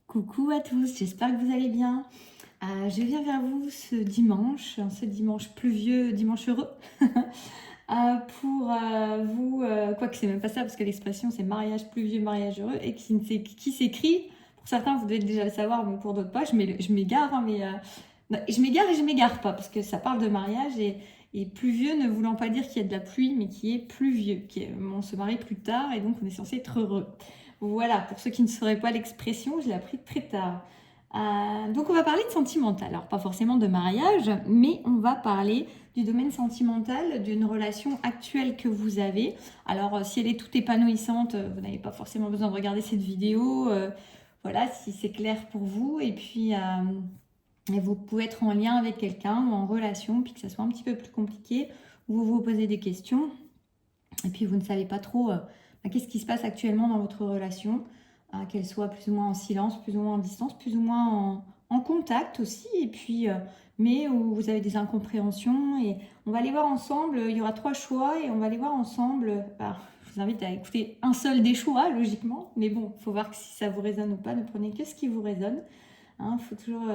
Coucou à tous, j'espère que vous allez bien. Je viens vers vous ce dimanche pluvieux, dimanche heureux, pour vous, quoique c'est même pas ça, parce que l'expression c'est mariage pluvieux, mariage heureux, et qui s'écrit, pour certains vous devez déjà le savoir, mais pour d'autres pas, je m'égare, hein, je m'égare et je m'égare pas, parce que ça parle de mariage, et pluvieux ne voulant pas dire qu'il y a de la pluie, mais qui est pluvieux, on se marie plus tard, et donc on est censé être heureux. Voilà, pour ceux qui ne sauraient pas l'expression, je l'ai appris très tard. Donc on va parler de sentimental. Alors pas forcément de mariage, mais on va parler du domaine sentimental, d'une relation actuelle que vous avez. Alors si elle est toute épanouissante, vous n'avez pas forcément besoin de regarder cette vidéo. Voilà, si c'est clair pour vous. Et puis vous pouvez être en lien avec quelqu'un ou en relation, puis que ça soit un petit peu plus compliqué, vous vous posez des questions. Et puis vous ne savez pas trop qu'est-ce qui se passe actuellement dans votre relation, qu'elle soit plus ou moins en silence, plus ou moins en distance, plus ou moins en contact aussi, et puis mais où vous avez des incompréhensions. Et on va les voir ensemble, il y aura 3 choix et on va les voir ensemble. Alors, je vous invite à écouter un seul des choix, logiquement, mais bon, il faut voir si ça vous résonne ou pas, ne prenez que ce qui vous résonne. Il faut toujours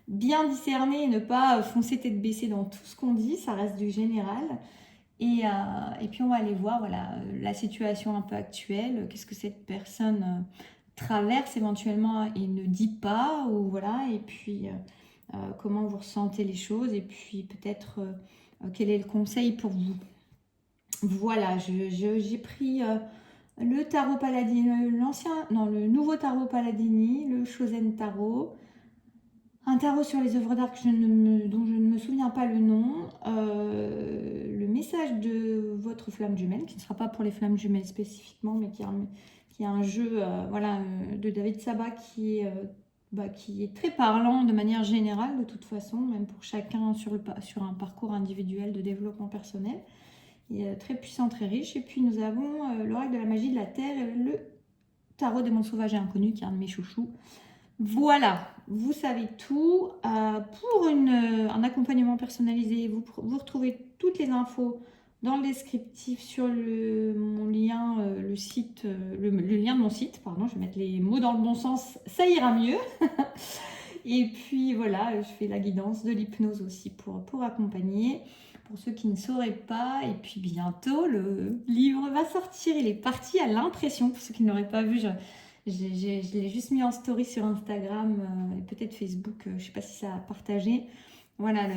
bien discerner et ne pas foncer tête baissée dans tout ce qu'on dit, ça reste du général. Et puis on va aller voir voilà, la situation un peu actuelle, qu'est-ce que cette personne traverse éventuellement et ne dit pas, ou voilà, et puis comment vous ressentez les choses, et puis peut-être quel est le conseil pour vous. Voilà, j'ai pris le tarot Paladini, le nouveau tarot Paladini, le Chosen Tarot. Un tarot sur les œuvres d'art dont je ne me souviens pas le nom. Le message de votre flamme jumelle, qui ne sera pas pour les flammes jumelles spécifiquement, mais qui est un jeu de David Sabat qui est très parlant de manière générale, de toute façon, même pour chacun sur un parcours individuel de développement personnel. Il est très puissant, très riche. Et puis nous avons l'oracle de la magie de la terre et le tarot des mondes sauvages et inconnus, qui est un de mes chouchous. Voilà, vous savez tout. Pour un accompagnement personnalisé, vous retrouvez toutes les infos dans le descriptif sur mon lien, le site, le lien de mon site. Pardon, je vais mettre les mots dans le bon sens, ça ira mieux. Et puis voilà, je fais la guidance de l'hypnose aussi pour accompagner. Pour ceux qui ne sauraient pas, et puis bientôt le livre va sortir. Il est parti à l'impression. Pour ceux qui ne l'auraient pas vu, je l'ai juste mis en story sur Instagram et peut-être Facebook, je ne sais pas si ça a partagé. Voilà,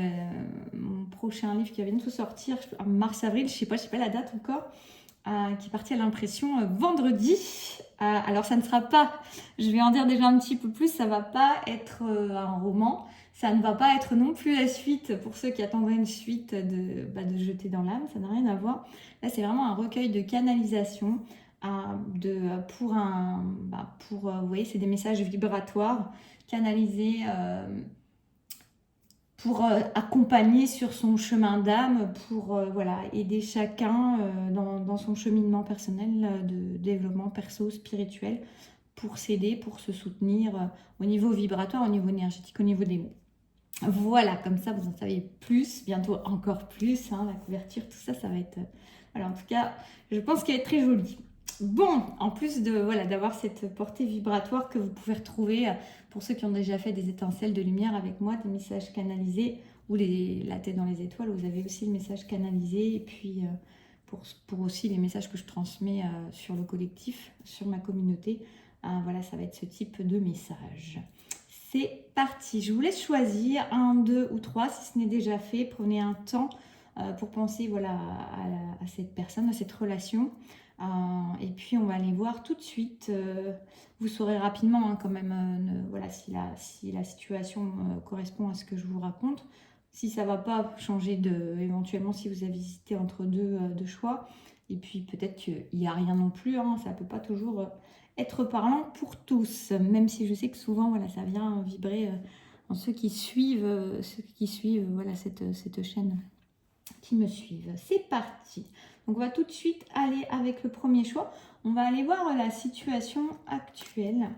mon prochain livre qui va bientôt sortir, en mars-avril, je ne sais pas la date encore, qui est parti à l'impression vendredi. Alors ça ne sera pas, je vais en dire déjà un petit peu plus, ça ne va pas être un roman, ça ne va pas être non plus la suite pour ceux qui attendraient une suite de Jeter dans l'âme, ça n'a rien à voir. Là c'est vraiment un recueil de canalisation vous voyez, c'est des messages vibratoires canalisés pour accompagner sur son chemin d'âme, pour voilà, aider chacun dans son cheminement personnel de développement perso, spirituel, pour s'aider, pour se soutenir au niveau vibratoire, au niveau énergétique, au niveau des mots. Voilà, comme ça vous en savez plus, bientôt encore plus, hein, la couverture, tout ça, ça va être... voilà, en tout cas, je pense qu'elle est très jolie. Bon, en plus d'avoir cette portée vibratoire que vous pouvez retrouver pour ceux qui ont déjà fait des étincelles de lumière avec moi, des messages canalisés ou la tête dans les étoiles, vous avez aussi le message canalisé, et puis pour aussi les messages que je transmets sur le collectif, sur ma communauté, voilà, ça va être ce type de message. C'est parti, je vous laisse choisir 1, 2 ou 3 si ce n'est déjà fait. Prenez un temps pour penser voilà, à cette personne, à cette relation. Et puis on va aller voir tout de suite. Vous saurez rapidement quand même voilà, si la situation correspond à ce que je vous raconte. Si ça ne va pas, changer éventuellement si vous avez hésité entre deux choix. Et puis peut-être qu'il n'y a rien non plus, hein, ça ne peut pas toujours être parlant pour tous, même si je sais que souvent voilà, ça vient vibrer en ceux qui suivent, voilà, cette chaîne, qui me suivent. C'est parti. Donc on va tout de suite aller avec le premier choix. On va aller voir la situation actuelle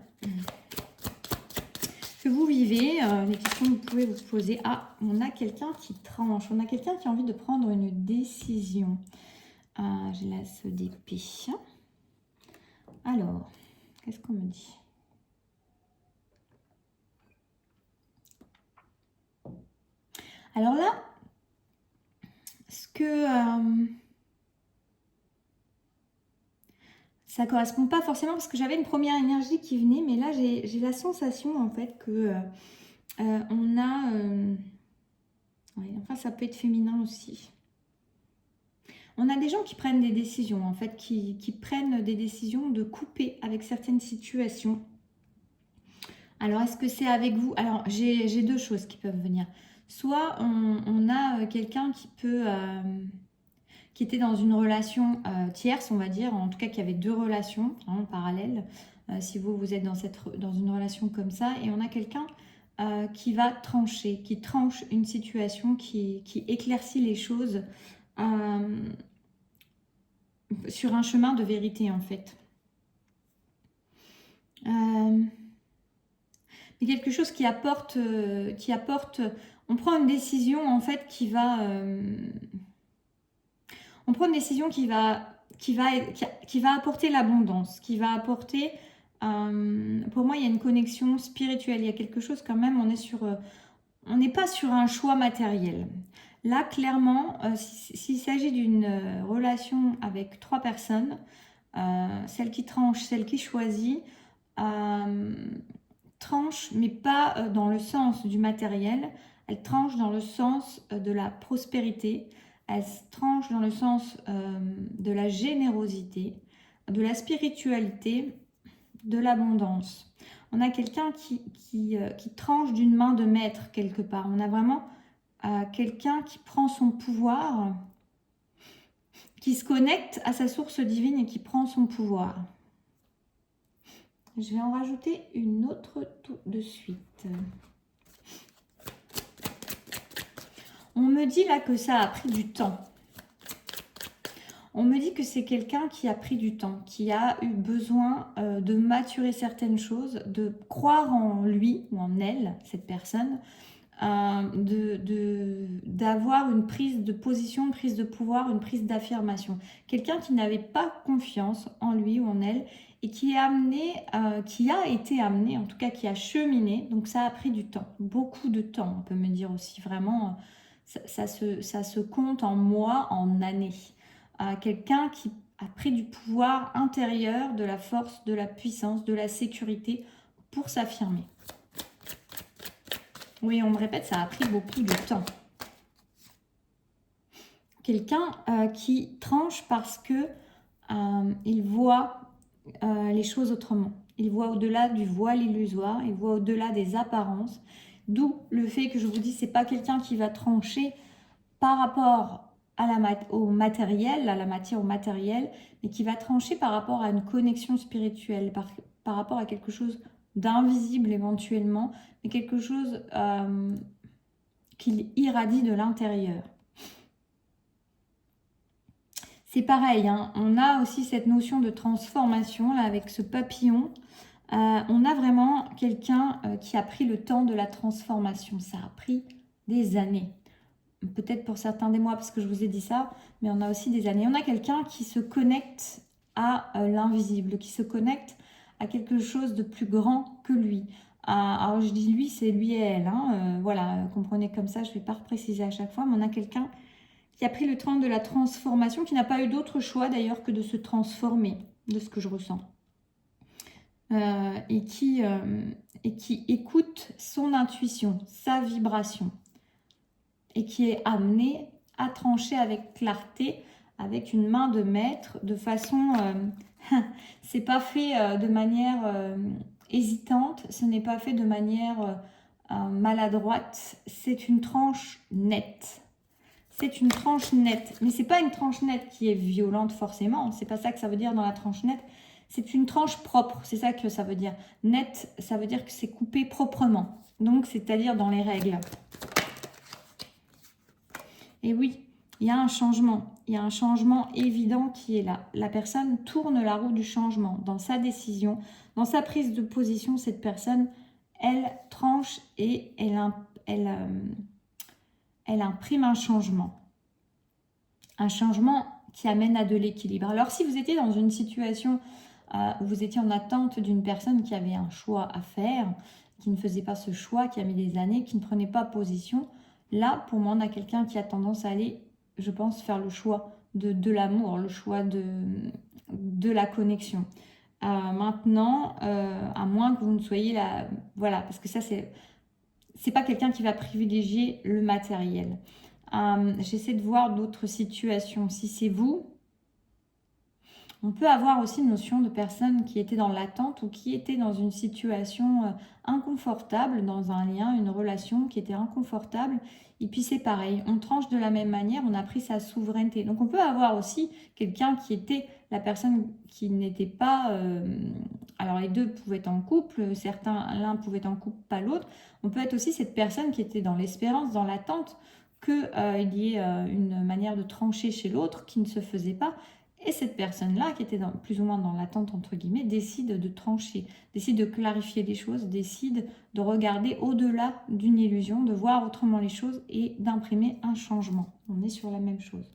que vous vivez, les questions que vous pouvez vous poser. Ah, on a quelqu'un qui tranche, on a quelqu'un qui a envie de prendre une décision. J'ai l'as d'épée. Alors, qu'est-ce qu'on me dit? Alors là, ce que ça correspond pas forcément parce que j'avais une première énergie qui venait, mais là j'ai la sensation en fait que on a, ouais, enfin ça peut être féminin aussi. On a des gens qui prennent des décisions en fait, qui prennent des décisions de couper avec certaines situations. Alors est-ce que c'est avec vous? Alors j'ai deux choses qui peuvent venir. Soit on a quelqu'un qui peut qui était dans une relation tierce, on va dire, en tout cas qui avait deux relations en parallèle, si vous êtes dans une relation comme ça, et on a quelqu'un qui va trancher, qui tranche une situation, qui éclaircit les choses sur un chemin de vérité en fait. Mais quelque chose qui apporte, on prend une décision en fait qui va... on prend une décision qui va apporter l'abondance, qui va apporter... pour moi, il y a une connexion spirituelle. Il y a quelque chose quand même, on n'est pas sur un choix matériel. Là, clairement, s'il s'agit d'une relation avec trois personnes, celle qui tranche, celle qui choisit, tranche, mais pas dans le sens du matériel, elle tranche dans le sens de la prospérité, elle tranche dans le sens de la générosité, de la spiritualité, de l'abondance. On a quelqu'un qui tranche d'une main de maître quelque part. On a vraiment quelqu'un qui prend son pouvoir, qui se connecte à sa source divine et qui prend son pouvoir. Je vais en rajouter une autre tout de suite. On me dit là que ça a pris du temps. On me dit que c'est quelqu'un qui a pris du temps, qui a eu besoin de maturer certaines choses, de croire en lui ou en elle, cette personne, d'avoir une prise de position, une prise de pouvoir, une prise d'affirmation. Quelqu'un qui n'avait pas confiance en lui ou en elle et qui a été amené, en tout cas qui a cheminé, donc ça a pris du temps, beaucoup de temps, on peut me dire aussi, vraiment, ça se compte en mois, en années. Quelqu'un qui a pris du pouvoir intérieur, de la force, de la puissance, de la sécurité pour s'affirmer. Oui, on me répète, ça a pris beaucoup de temps. Quelqu'un qui tranche parce que il voit les choses autrement. Il voit au-delà du voile illusoire, il voit au-delà des apparences. D'où le fait que je vous dis, c'est pas quelqu'un qui va trancher par rapport au matériel, à la matière, au matériel, mais qui va trancher par rapport à une connexion spirituelle, par rapport à quelque chose d'invisible éventuellement, mais quelque chose qu'il irradie de l'intérieur. C'est pareil, hein, on a aussi cette notion de transformation là, avec ce papillon. On a vraiment quelqu'un qui a pris le temps de la transformation. Ça a pris des années. Peut-être pour certains des mois parce que je vous ai dit ça, mais on a aussi des années. On a quelqu'un qui se connecte à l'invisible, qui se connecte à quelque chose de plus grand que lui. Alors je dis lui, c'est lui et elle. Hein, voilà, comprenez comme ça, je ne vais pas repréciser à chaque fois, mais on a quelqu'un qui a pris le temps de la transformation, qui n'a pas eu d'autre choix d'ailleurs que de se transformer, de ce que je ressens. Et qui écoute son intuition, sa vibration. Et qui est amené à trancher avec clarté, avec une main de maître, de façon... c'est pas fait de manière hésitante, ce n'est pas fait de manière maladroite, c'est une tranche nette. C'est une tranche nette, mais c'est pas une tranche nette qui est violente forcément, c'est pas ça que ça veut dire dans la tranche nette, c'est une tranche propre, c'est ça que ça veut dire. Net, ça veut dire que c'est coupé proprement, donc c'est-à-dire dans les règles. Et oui, il y a un changement évident qui est là. La personne tourne la roue du changement dans sa décision, dans sa prise de position. Cette personne, elle tranche et elle imprime un changement qui amène à de l'équilibre. Alors si vous étiez dans une situation où vous étiez en attente d'une personne qui avait un choix à faire, qui ne faisait pas ce choix, qui a mis des années, qui ne prenait pas position, Là, pour moi, on a quelqu'un qui a tendance à aller, je pense, faire le choix de l'amour, le choix de la connexion. Maintenant, à moins que vous ne soyez là, voilà, parce que ça, c'est pas quelqu'un qui va privilégier le matériel. J'essaie de voir d'autres situations. Si c'est vous, on peut avoir aussi une notion de personnes qui étaient dans l'attente ou qui étaient dans une situation inconfortable, dans un lien, une relation qui était inconfortable. Et puis c'est pareil, on tranche de la même manière, on a pris sa souveraineté. Donc on peut avoir aussi quelqu'un qui était la personne qui n'était pas... alors les deux pouvaient être en couple, certains, l'un pouvait être en couple, pas l'autre. On peut être aussi cette personne qui était dans l'espérance, dans l'attente qu'il y ait une manière de trancher chez l'autre qui ne se faisait pas. Et cette personne-là, qui était plus ou moins dans l'attente, entre guillemets, décide de trancher, décide de clarifier les choses, décide de regarder au-delà d'une illusion, de voir autrement les choses et d'imprimer un changement. On est sur la même chose.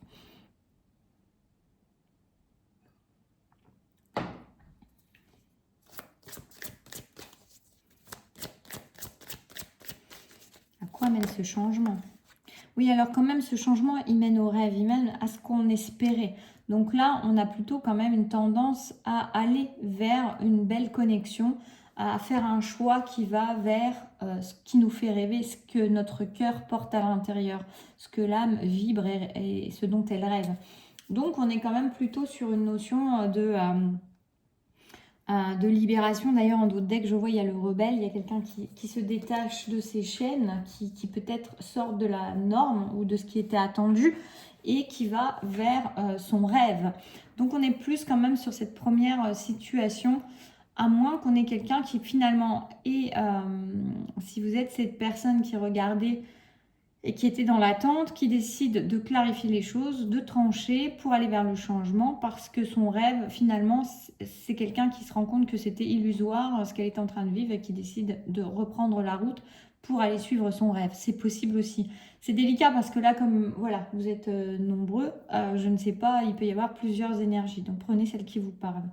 À quoi mène ce changement? Oui, alors quand même, ce changement, il mène au rêve, il mène à ce qu'on espérait. Donc là, on a plutôt quand même une tendance à aller vers une belle connexion, à faire un choix qui va vers ce qui nous fait rêver, ce que notre cœur porte à l'intérieur, ce que l'âme vibre et ce dont elle rêve. Donc on est quand même plutôt sur une notion de libération. D'ailleurs, en d'autres decks, je vois, il y a le rebelle, il y a quelqu'un qui se détache de ses chaînes, qui peut-être sort de la norme ou de ce qui était attendu et qui va vers son rêve. Donc, on est plus quand même sur cette première situation, à moins qu'on ait quelqu'un qui finalement est, si vous êtes cette personne qui regardait et qui était dans l'attente, qui décide de clarifier les choses, de trancher pour aller vers le changement, parce que son rêve, finalement, c'est quelqu'un qui se rend compte que c'était illusoire ce qu'elle est en train de vivre et qui décide de reprendre la route pour aller suivre son rêve. C'est possible aussi. C'est délicat parce que là, comme voilà, vous êtes nombreux, je ne sais pas, il peut y avoir plusieurs énergies. Donc prenez celle qui vous parle.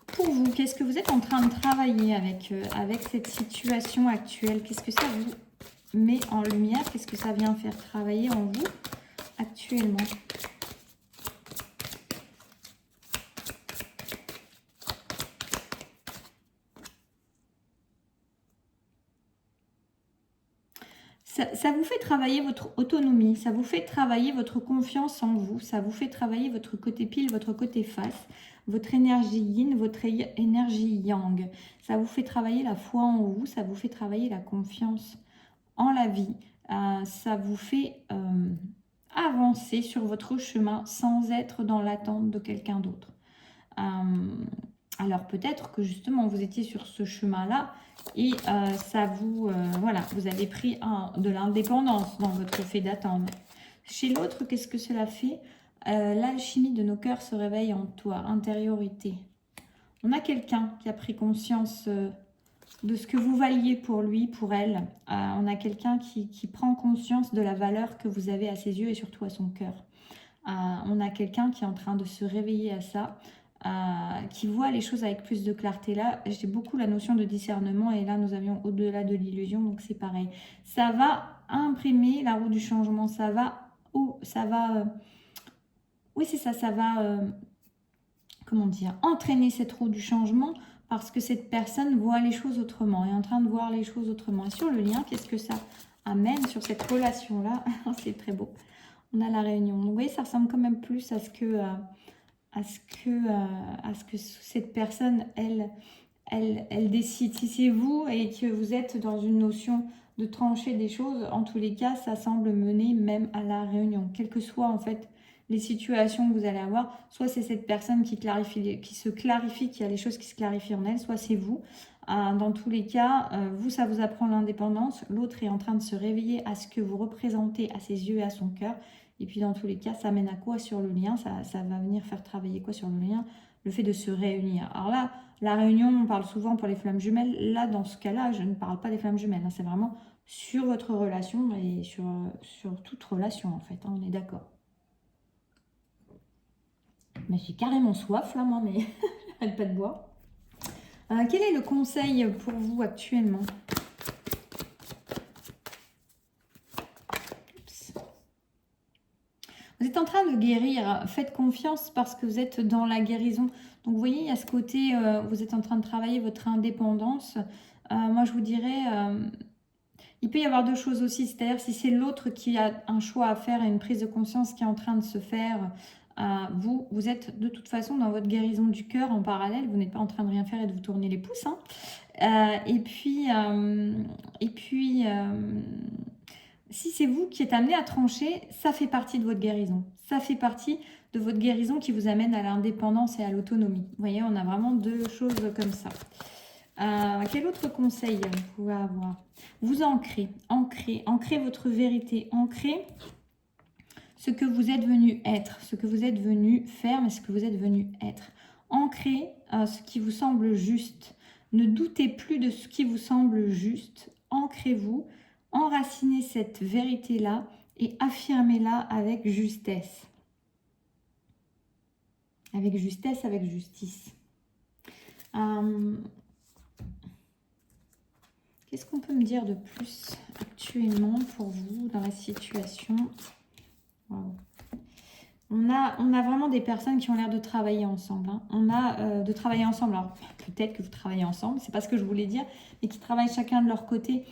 Pour vous, qu'est-ce que vous êtes en train de travailler avec cette situation actuelle? Qu'est-ce que ça vous met en lumière? Qu'est-ce que ça vient faire travailler en vous actuellement? Ça vous fait travailler votre autonomie, ça vous fait travailler votre confiance en vous, ça vous fait travailler votre côté pile, votre côté face, votre énergie yin, votre énergie yang. Ça vous fait travailler la foi en vous, ça vous fait travailler la confiance en la vie. Ça vous fait avancer sur votre chemin sans être dans l'attente de quelqu'un d'autre. Alors peut-être que justement vous étiez sur ce chemin-là et ça vous, voilà, vous avez pris de l'indépendance dans votre fait d'attendre. Chez l'autre, qu'est-ce que cela fait? L'alchimie de nos cœurs se réveille en toi, intériorité. On a quelqu'un qui a pris conscience de ce que vous valiez pour lui, pour elle. On a quelqu'un qui prend conscience de la valeur que vous avez à ses yeux et surtout à son cœur. On a quelqu'un qui est en train de se réveiller à ça. Qui voit les choses avec plus de clarté. Là, j'ai beaucoup la notion de discernement et là, nous avions au-delà de l'illusion, donc c'est pareil. Ça va imprimer la roue du changement, ça va... oui, c'est ça, ça va... comment dire? Entraîner cette roue du changement parce que cette personne voit les choses autrement, est en train de voir les choses autrement. Et sur le lien, qu'est-ce que ça amène sur cette relation-là? C'est très beau. On a la réunion. Donc, vous voyez, ça ressemble quand même plus à ce que... à ce que cette personne, elle décide. Si c'est vous et que vous êtes dans une notion de trancher des choses, en tous les cas, ça semble mener même à la réunion. Quelles que soient en fait les situations que vous allez avoir, soit c'est cette personne qui se clarifie, qui a les choses qui se clarifient en elle, soit c'est vous. Dans tous les cas, vous, ça vous apprend l'indépendance. L'autre est en train de se réveiller à ce que vous représentez à ses yeux et à son cœur. Et puis dans tous les cas, ça mène à quoi sur le lien? Ça va venir faire travailler quoi sur le lien? Le fait de se réunir. Alors là, la réunion, on parle souvent pour les flammes jumelles. Là, dans ce cas-là, je ne parle pas des flammes jumelles. C'est vraiment sur votre relation et sur toute relation en fait. On est d'accord. Mais j'ai carrément soif là, moi, mais elle pas de bois. Quel est le conseil pour vous actuellement? train de guérir. Faites confiance parce que vous êtes dans la guérison. Donc, vous voyez, il y a ce côté, vous êtes en train de travailler votre indépendance. Moi, je vous dirais, il peut y avoir deux choses aussi. C'est-à-dire, si c'est l'autre qui a un choix à faire et une prise de conscience qui est en train de se faire, vous êtes de toute façon dans votre guérison du cœur en parallèle. Vous n'êtes pas en train de rien faire et de vous tourner les pouces, hein. Et puis, si c'est vous qui êtes amené à trancher, ça fait partie de votre guérison. Ça fait partie de votre guérison qui vous amène à l'indépendance et à l'autonomie. Vous voyez, on a vraiment deux choses comme ça. Quel autre conseil vous pouvez avoir? Vous ancrez votre vérité, ancrez ce que vous êtes venu être, ce que vous êtes venu faire, mais ce que vous êtes venu être. Ancrez ce qui vous semble juste. Ne doutez plus de ce qui vous semble juste. Ancrez-vous, enracinez cette vérité-là et affirmez-la avec justesse. Avec justesse, avec justice. Qu'est-ce qu'on peut me dire de plus actuellement pour vous dans la situation? Wow. On a vraiment des personnes qui ont l'air de travailler ensemble, hein. On a de travailler ensemble. Alors, peut-être que vous travaillez ensemble, c'est pas ce que je voulais dire, mais qui travaillent chacun de leur côté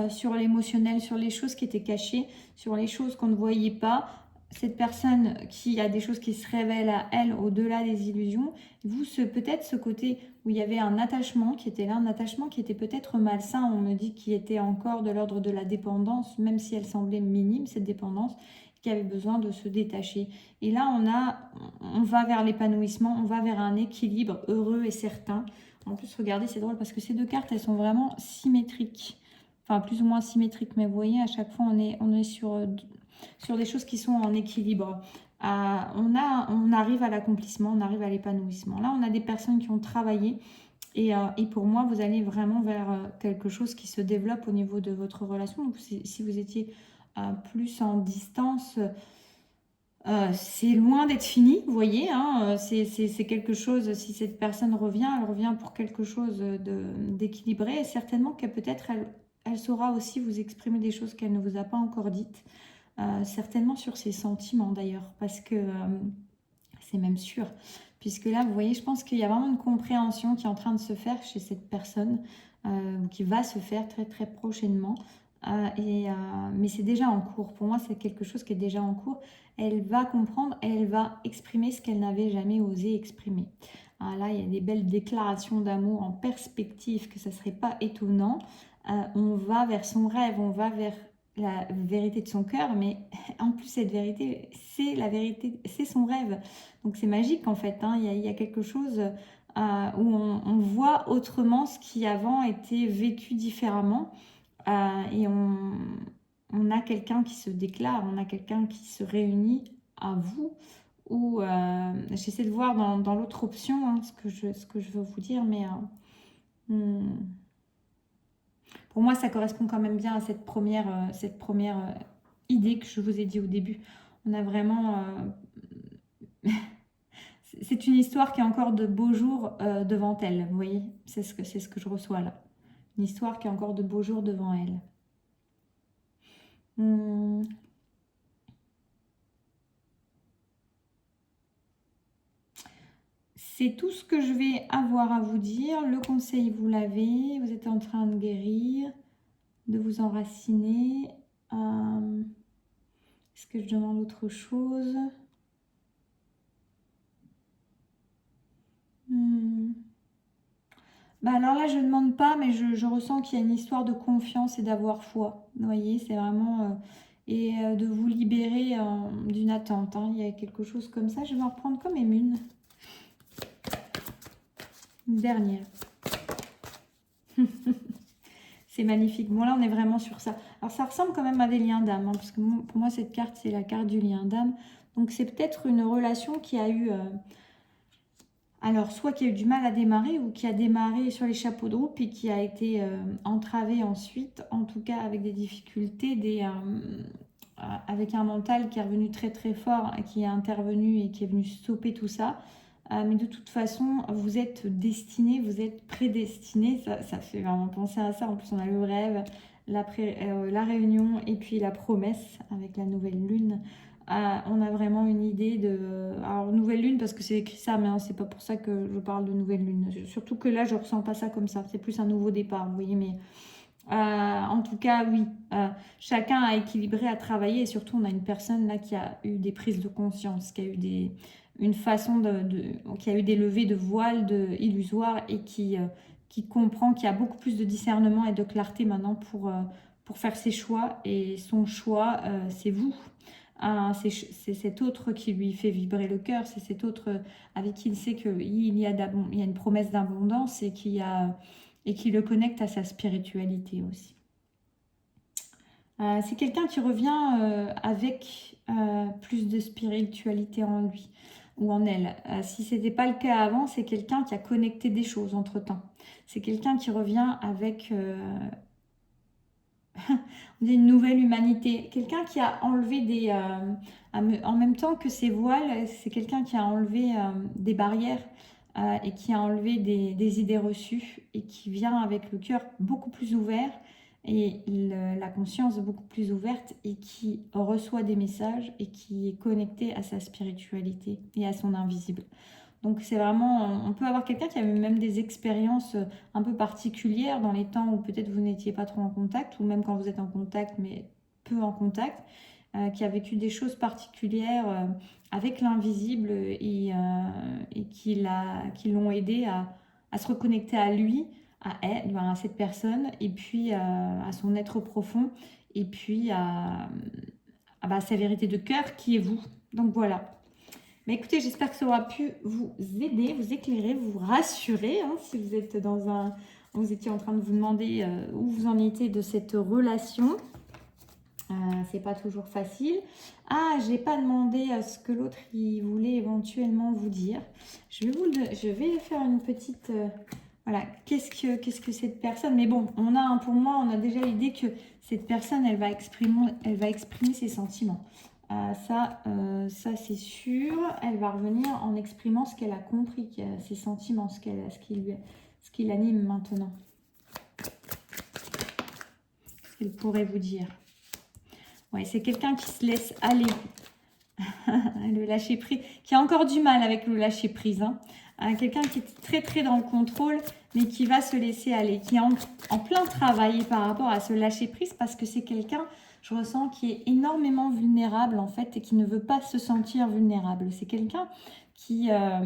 sur l'émotionnel, sur les choses qui étaient cachées, sur les choses qu'on ne voyait pas. Cette personne qui a des choses qui se révèlent à elle au-delà des illusions, vous, peut-être ce côté où il y avait un attachement qui était là, un attachement qui était peut-être malsain, on me dit qu'il était encore de l'ordre de la dépendance, même si elle semblait minime, cette dépendance, qui avait besoin de se détacher. Et là, on va vers l'épanouissement, on va vers un équilibre heureux et certain. En plus, regardez, c'est drôle parce que ces deux cartes, elles sont vraiment symétriques. Enfin, plus ou moins symétriques, mais vous voyez, à chaque fois, on est sur des choses qui sont en équilibre. On arrive à l'accomplissement, on arrive à l'épanouissement. Là, on a des personnes qui ont travaillé et pour moi, vous allez vraiment vers quelque chose qui se développe au niveau de votre relation. Donc, si vous étiez plus en distance, c'est loin d'être fini, vous voyez, hein, c'est quelque chose, si cette personne revient, elle revient pour quelque chose d'équilibré et certainement qu'elle peut-être, elle saura aussi vous exprimer des choses qu'elle ne vous a pas encore dites. Certainement sur ses sentiments d'ailleurs, parce que c'est même sûr. Puisque là, vous voyez, je pense qu'il y a vraiment une compréhension qui est en train de se faire chez cette personne, qui va se faire très très prochainement. Mais c'est déjà en cours. Pour moi, c'est quelque chose qui est déjà en cours. Elle va comprendre et elle va exprimer ce qu'elle n'avait jamais osé exprimer. Là, il y a des belles déclarations d'amour en perspective, que ça ne serait pas étonnant. On va vers son rêve, on va vers la vérité de son cœur, mais en plus cette vérité, c'est la vérité, c'est son rêve. Donc c'est magique en fait, hein. Il y a quelque chose où on voit autrement ce qui avant était vécu différemment. Et on a quelqu'un qui se déclare, on a quelqu'un qui se réunit à vous. Ou j'essaie de voir dans l'autre option, hein, ce que je veux vous dire, mais pour moi, ça correspond quand même bien à cette première idée que je vous ai dit au début. On a vraiment... c'est une histoire qui a encore de beaux jours devant elle, vous voyez. C'est ce que je reçois là. Une histoire qui a encore de beaux jours devant elle. C'est tout ce que je vais avoir à vous dire. Le conseil, vous l'avez. Vous êtes en train de guérir, de vous enraciner. Est-ce que je demande autre chose? Bah alors là, je ne demande pas, mais je ressens qu'il y a une histoire de confiance et d'avoir foi. Vous voyez, c'est vraiment... de vous libérer d'une attente, hein. Il y a quelque chose comme ça. Je vais en reprendre comme une. Une dernière. C'est magnifique. Bon, là, on est vraiment sur ça. Alors, ça ressemble quand même à des liens d'âme, hein, parce que pour moi, cette carte, c'est la carte du lien d'âme. Donc, c'est peut-être une relation qui a eu... alors, soit qui a eu du mal à démarrer, ou qui a démarré sur les chapeaux de roue, puis qui a été entravée ensuite, en tout cas avec des difficultés, avec un mental qui est revenu très très fort, qui est intervenu et qui est venu stopper tout ça. Mais de toute façon, vous êtes destiné, vous êtes prédestiné. Ça fait vraiment penser à ça. En plus, on a le rêve, la réunion et puis la promesse avec la nouvelle lune. on a vraiment une idée de... alors, nouvelle lune, parce que c'est écrit ça, mais hein, c'est pas pour ça que je parle de nouvelle lune. Surtout que là, je ressens pas ça comme ça. C'est plus un nouveau départ, vous voyez, mais... en tout cas, oui, chacun a équilibré, à travailler, et surtout, on a une personne là qui a eu des prises de conscience, qui a eu une façon qui a eu des levées de voile illusoires et qui comprend, qui a beaucoup plus de discernement et de clarté maintenant pour faire ses choix. Et son choix, c'est vous. C'est cet autre qui lui fait vibrer le cœur, c'est cet autre avec qui il sait qu'il y a une promesse d'abondance et qui le connecte à sa spiritualité aussi. C'est quelqu'un qui revient avec plus de spiritualité en lui ou en elle. Si ce n'était pas le cas avant, c'est quelqu'un qui a connecté des choses entre-temps. C'est quelqu'un qui revient avec une nouvelle humanité. Quelqu'un qui a enlevé en même temps que ses voiles, c'est quelqu'un qui a enlevé des barrières et qui a enlevé des idées reçues et qui vient avec le cœur beaucoup plus ouvert et la conscience beaucoup plus ouverte et qui reçoit des messages et qui est connecté à sa spiritualité et à son invisible. Donc c'est vraiment, on peut avoir quelqu'un qui a eu même des expériences un peu particulières dans les temps où peut-être vous n'étiez pas trop en contact, ou même quand vous êtes en contact, mais peu en contact, qui a vécu des choses particulières avec l'invisible et qui l'ont aidé à se reconnecter à lui, à elle, à cette personne, et puis à son être profond, et puis à sa vérité de cœur qui est vous. Donc voilà. Mais écoutez, j'espère que ça aura pu vous aider, vous éclairer, vous rassurer. Hein, si vous êtes vous étiez en train de vous demander où vous en étiez de cette relation. C'est pas toujours facile. Ah, j'ai pas demandé ce que l'autre il voulait éventuellement vous dire. Je vais faire une petite... voilà, qu'est-ce que cette personne... Mais bon, pour moi, on a déjà l'idée que cette personne, elle va exprimer ses sentiments. Ça c'est sûr. Elle va revenir en exprimant ce qu'elle a compris, ses sentiments, ce qui l'anime maintenant. Ce qu'elle pourrait vous dire. Ouais, c'est quelqu'un qui se laisse aller. Le lâcher prise, qui a encore du mal avec le lâcher prise. Hein. Quelqu'un qui est très très dans le contrôle, mais qui va se laisser aller, qui est en plein travail par rapport à ce lâcher prise, parce que c'est quelqu'un, je ressens, qui est énormément vulnérable en fait, et qui ne veut pas se sentir vulnérable. C'est quelqu'un qui a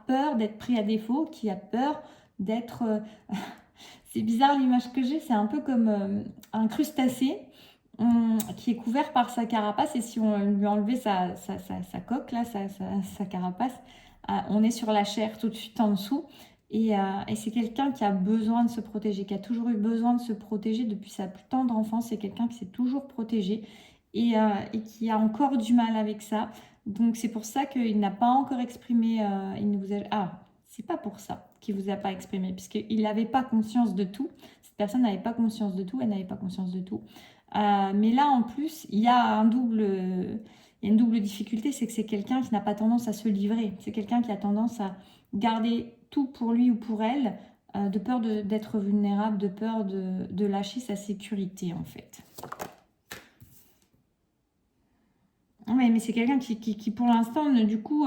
peur d'être pris à défaut, qui a peur d'être... c'est bizarre l'image que j'ai, c'est un peu comme un crustacé qui est couvert par sa carapace, et si on lui enlevait sa coque, là, sa carapace, on est sur la chair tout de suite en dessous. Et c'est quelqu'un qui a besoin de se protéger, qui a toujours eu besoin de se protéger depuis sa plus tendre enfance. C'est quelqu'un qui s'est toujours protégé et qui a encore du mal avec ça. Donc c'est pour ça qu'il n'a pas encore exprimé, il ne vous a... Ah, c'est pas pour ça qu'il ne vous a pas exprimé, puisqu'il n'avait pas conscience de tout. Cette personne n'avait pas conscience de tout, elle n'avait pas conscience de tout. Mais là, en plus, il y a une double difficulté, c'est que c'est quelqu'un qui n'a pas tendance à se livrer. C'est quelqu'un qui a tendance à garder tout pour lui ou pour elle, de peur d'être vulnérable, de peur de lâcher sa sécurité, en fait. Ouais, mais c'est quelqu'un qui pour l'instant, du coup,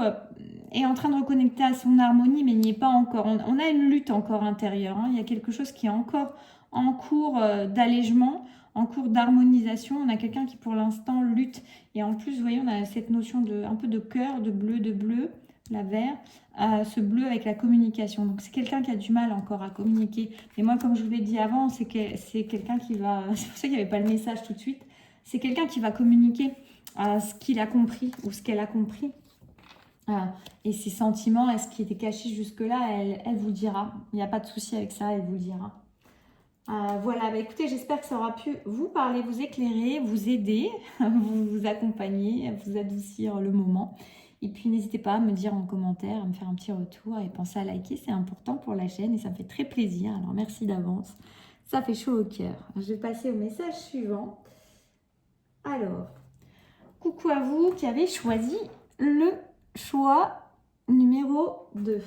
est en train de reconnecter à son harmonie, mais n'y est pas encore. On a une lutte encore intérieure. Hein. Il y a quelque chose qui est encore en cours d'allègement, en cours d'harmonisation. On a quelqu'un qui, pour l'instant, lutte. Et en plus, vous voyez, on a cette notion un peu de cœur, de bleu, la vert, ce bleu avec la communication. Donc, c'est quelqu'un qui a du mal encore à communiquer. Et moi, comme je vous l'ai dit avant, c'est quelqu'un qui va... C'est pour ça qu'il n'y avait pas le message tout de suite. C'est quelqu'un qui va communiquer ce qu'il a compris ou ce qu'elle a compris. Et ses sentiments, est-ce qui était caché jusque-là, elle vous dira. Il n'y a pas de souci avec ça, elle vous dira. Voilà, bah écoutez, j'espère que ça aura pu vous parler, vous éclairer, vous aider, vous accompagner, vous adoucir le moment. Et puis n'hésitez pas à me dire en commentaire, à me faire un petit retour et pensez à liker, c'est important pour la chaîne et ça me fait très plaisir. Alors merci d'avance, ça fait chaud au cœur. Je vais passer au message suivant. Alors, coucou à vous qui avez choisi le choix numéro 2.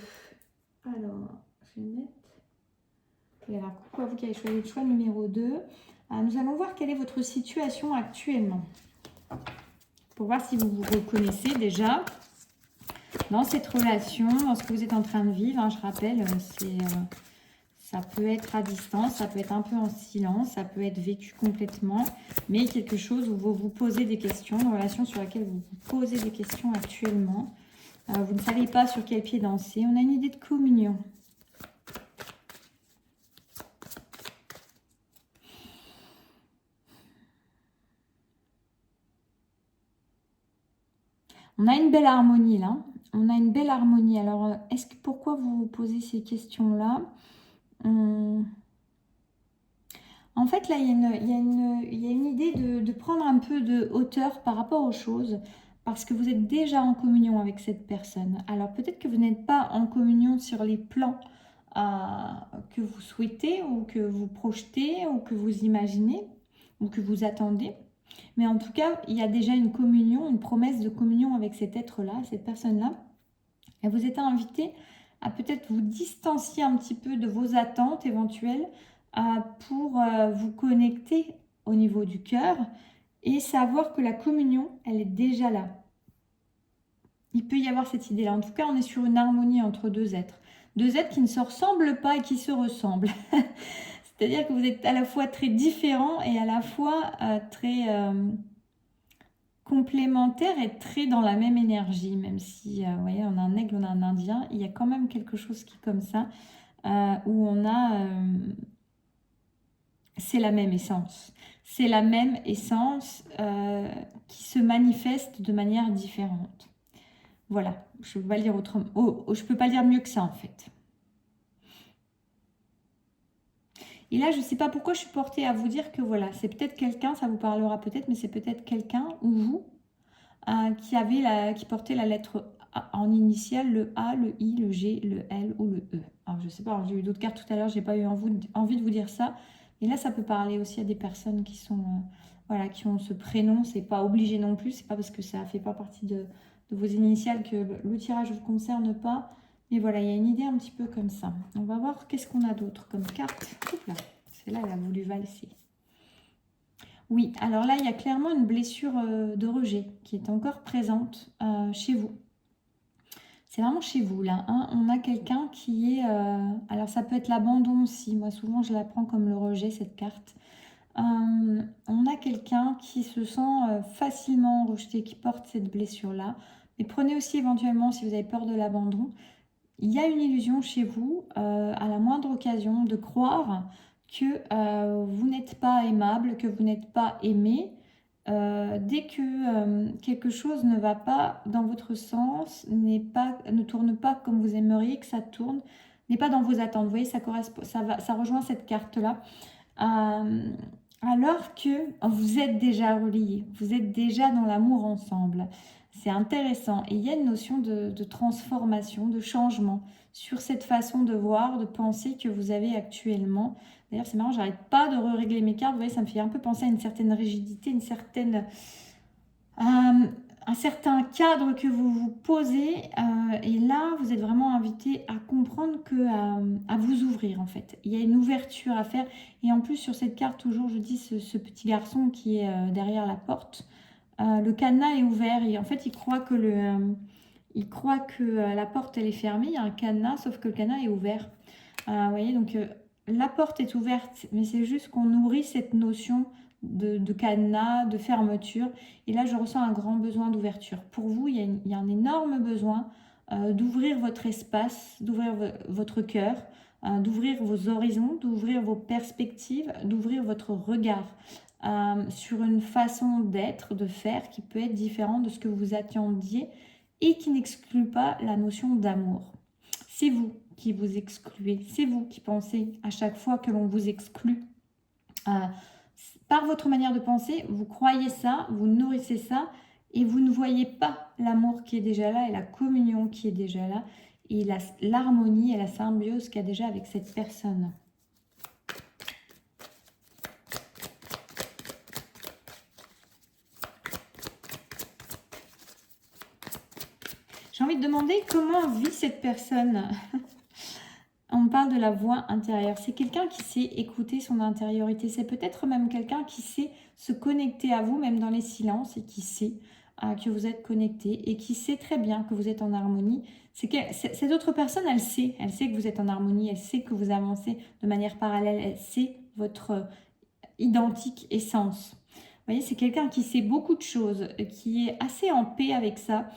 Alors, je vais mettre... Et alors, coucou à vous qui avez choisi le choix numéro 2. Nous allons voir quelle est votre situation actuellement. pour voir si vous vous reconnaissez déjà dans cette relation, dans ce que vous êtes en train de vivre. Hein, je rappelle, ça peut être à distance, ça peut être un peu en silence, ça peut être vécu complètement, mais quelque chose où vous vous posez des questions, une relation sur laquelle vous vous posez des questions actuellement. Vous ne savez pas sur quel pied danser. On a une idée de communion. On a une belle harmonie là. On a une belle harmonie. Alors, pourquoi vous vous posez ces questions-là? En fait, là, il y a une idée de prendre un peu de hauteur par rapport aux choses, parce que vous êtes déjà en communion avec cette personne. Alors, peut-être que vous n'êtes pas en communion sur les plans que vous souhaitez, ou que vous projetez, ou que vous imaginez, ou que vous attendez. Mais en tout cas, il y a déjà une communion, une promesse de communion avec cet être-là, cette personne-là. Et vous êtes invité à peut-être vous distancier un petit peu de vos attentes éventuelles pour vous connecter au niveau du cœur et savoir que la communion, elle est déjà là. Il peut y avoir cette idée-là. En tout cas, on est sur une harmonie entre deux êtres. Deux êtres qui ne se ressemblent pas et qui se ressemblent. C'est-à-dire que vous êtes à la fois très différents et à la fois très complémentaires et très dans la même énergie. Même si, vous voyez, on a un aigle, on a un indien. Il y a quand même quelque chose qui est comme ça, où on a... c'est la même essence. C'est la même essence qui se manifeste de manière différente. Voilà, je ne peux pas le dire autrement. Je peux pas le dire mieux que ça en fait. Et là, je ne sais pas pourquoi je suis portée à vous dire que voilà, c'est peut-être quelqu'un, ça vous parlera peut-être, mais c'est peut-être quelqu'un ou vous qui portait la lettre A en initiale, le A, le I, le G, le L ou le E. Alors je ne sais pas, j'ai eu d'autres cartes tout à l'heure, j'ai pas eu envie de vous dire ça. Et là, ça peut parler aussi à des personnes qui sont, voilà, qui ont ce prénom. C'est pas obligé non plus, c'est pas parce que ça fait pas partie de vos initiales que le tirage ne vous concerne pas. Mais voilà, il y a une idée un petit peu comme ça. On va voir qu'est-ce qu'on a d'autre comme carte. Oups là, celle-là, elle a voulu valser. Oui, alors là, il y a clairement une blessure de rejet qui est encore présente chez vous. C'est vraiment chez vous, là. Hein. On a quelqu'un qui est... alors, ça peut être l'abandon aussi. Moi, souvent, je la prends comme le rejet, cette carte. On a quelqu'un qui se sent facilement rejeté, qui porte cette blessure-là. Mais prenez aussi éventuellement, si vous avez peur de l'abandon, il y a une illusion chez vous, à la moindre occasion, de croire que vous n'êtes pas aimable, que vous n'êtes pas aimé. Dès que quelque chose ne va pas dans votre sens, ne tourne pas comme vous aimeriez que ça tourne, n'est pas dans vos attentes. Vous voyez, ça rejoint cette carte-là. Alors que vous êtes déjà reliés, vous êtes déjà dans l'amour ensemble. C'est intéressant. Et il y a une notion de transformation, de changement sur cette façon de voir, de penser que vous avez actuellement. D'ailleurs, c'est marrant, j'arrête pas de régler mes cartes. Vous voyez, ça me fait un peu penser à une certaine rigidité, un certain cadre que vous vous posez. Et là, vous êtes vraiment invité à comprendre à vous ouvrir, en fait. Il y a une ouverture à faire. Et en plus, sur cette carte, toujours, je dis ce petit garçon qui est derrière la porte. Le cadenas est ouvert et en fait, il croit que la porte, elle est fermée. Il y a un cadenas, sauf que le cadenas est ouvert. Vous voyez, donc la porte est ouverte, mais c'est juste qu'on nourrit cette notion de cadenas, de fermeture. Et là, je ressens un grand besoin d'ouverture. Pour vous, il y a un énorme besoin d'ouvrir votre espace, d'ouvrir votre cœur, d'ouvrir vos horizons, d'ouvrir vos perspectives, d'ouvrir votre regard sur une façon d'être, de faire qui peut être différente de ce que vous attendiez et qui n'exclut pas la notion d'amour. C'est vous qui vous excluez, c'est vous qui pensez à chaque fois que l'on vous exclut. Par votre manière de penser, vous croyez ça, vous nourrissez ça et vous ne voyez pas l'amour qui est déjà là et la communion qui est déjà là et l'harmonie et la symbiose qu'il y a déjà avec cette personne. J'ai envie de demander comment vit cette personne. On parle de la voix intérieure. C'est quelqu'un qui sait écouter son intériorité. C'est peut-être même quelqu'un qui sait se connecter à vous, même dans les silences, et qui sait que vous êtes connecté et qui sait très bien que vous êtes en harmonie. Cette autre personne, elle sait que vous êtes en harmonie, elle sait que vous avancez de manière parallèle, elle sait votre identique essence. Vous voyez, c'est quelqu'un qui sait beaucoup de choses, qui est assez en paix avec ça,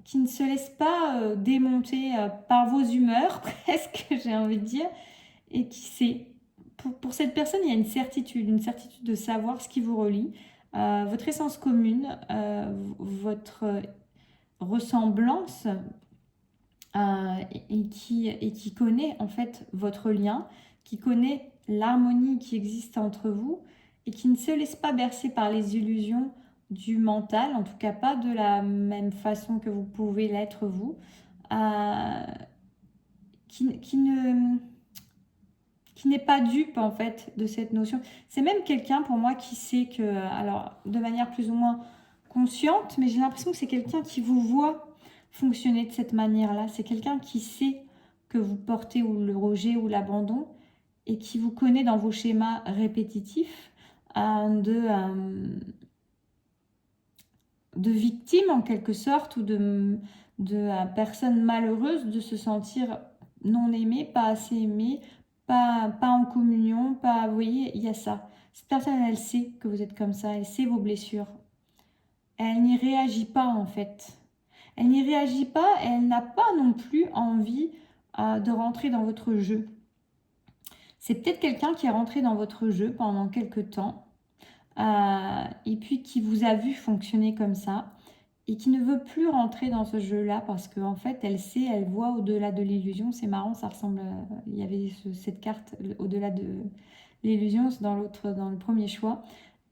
qui ne se laisse pas démonter par vos humeurs, presque, j'ai envie de dire, et qui sait. Pour cette personne, il y a une certitude de savoir ce qui vous relie, votre essence commune, votre ressemblance, et qui connaît en fait votre lien, qui connaît l'harmonie qui existe entre vous et qui ne se laisse pas bercer par les illusions du mental, en tout cas pas de la même façon que vous pouvez l'être vous, qui n'est pas dupe en fait de cette notion. C'est même quelqu'un pour moi qui sait que, alors de manière plus ou moins consciente, mais j'ai l'impression que c'est quelqu'un qui vous voit fonctionner de cette manière-là. C'est quelqu'un qui sait que vous portez ou le rejet ou l'abandon et qui vous connaît dans vos schémas répétitifs de victime en quelque sorte ou de personne malheureuse, de se sentir non aimée, pas assez aimée, pas en communion, pas, vous voyez, il y a ça. Cette personne, elle sait que vous êtes comme ça, elle sait vos blessures. Elle n'y réagit pas en fait. Elle n'y réagit pas et elle n'a pas non plus envie de rentrer dans votre jeu. C'est peut-être quelqu'un qui est rentré dans votre jeu pendant quelques temps et puis qui vous a vu fonctionner comme ça et qui ne veut plus rentrer dans ce jeu-là parce qu'en fait, elle sait, elle voit au-delà de l'illusion. C'est marrant, ça ressemble... il y avait cette carte au-delà de l'illusion, c'est dans le premier choix.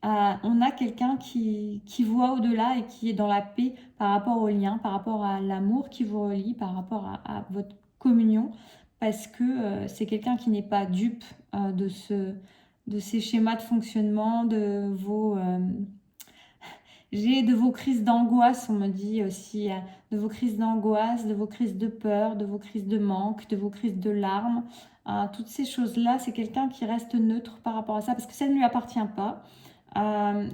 On a quelqu'un qui voit au-delà et qui est dans la paix par rapport au lien, par rapport à l'amour qui vous relie, par rapport à votre communion, parce que c'est quelqu'un qui n'est pas dupe de ces schémas de fonctionnement, de vos crises d'angoisse, on me dit aussi, de vos crises d'angoisse, de vos crises de peur, de vos crises de manque, de vos crises de larmes. Toutes ces choses-là, c'est quelqu'un qui reste neutre par rapport à ça, parce que ça ne lui appartient pas.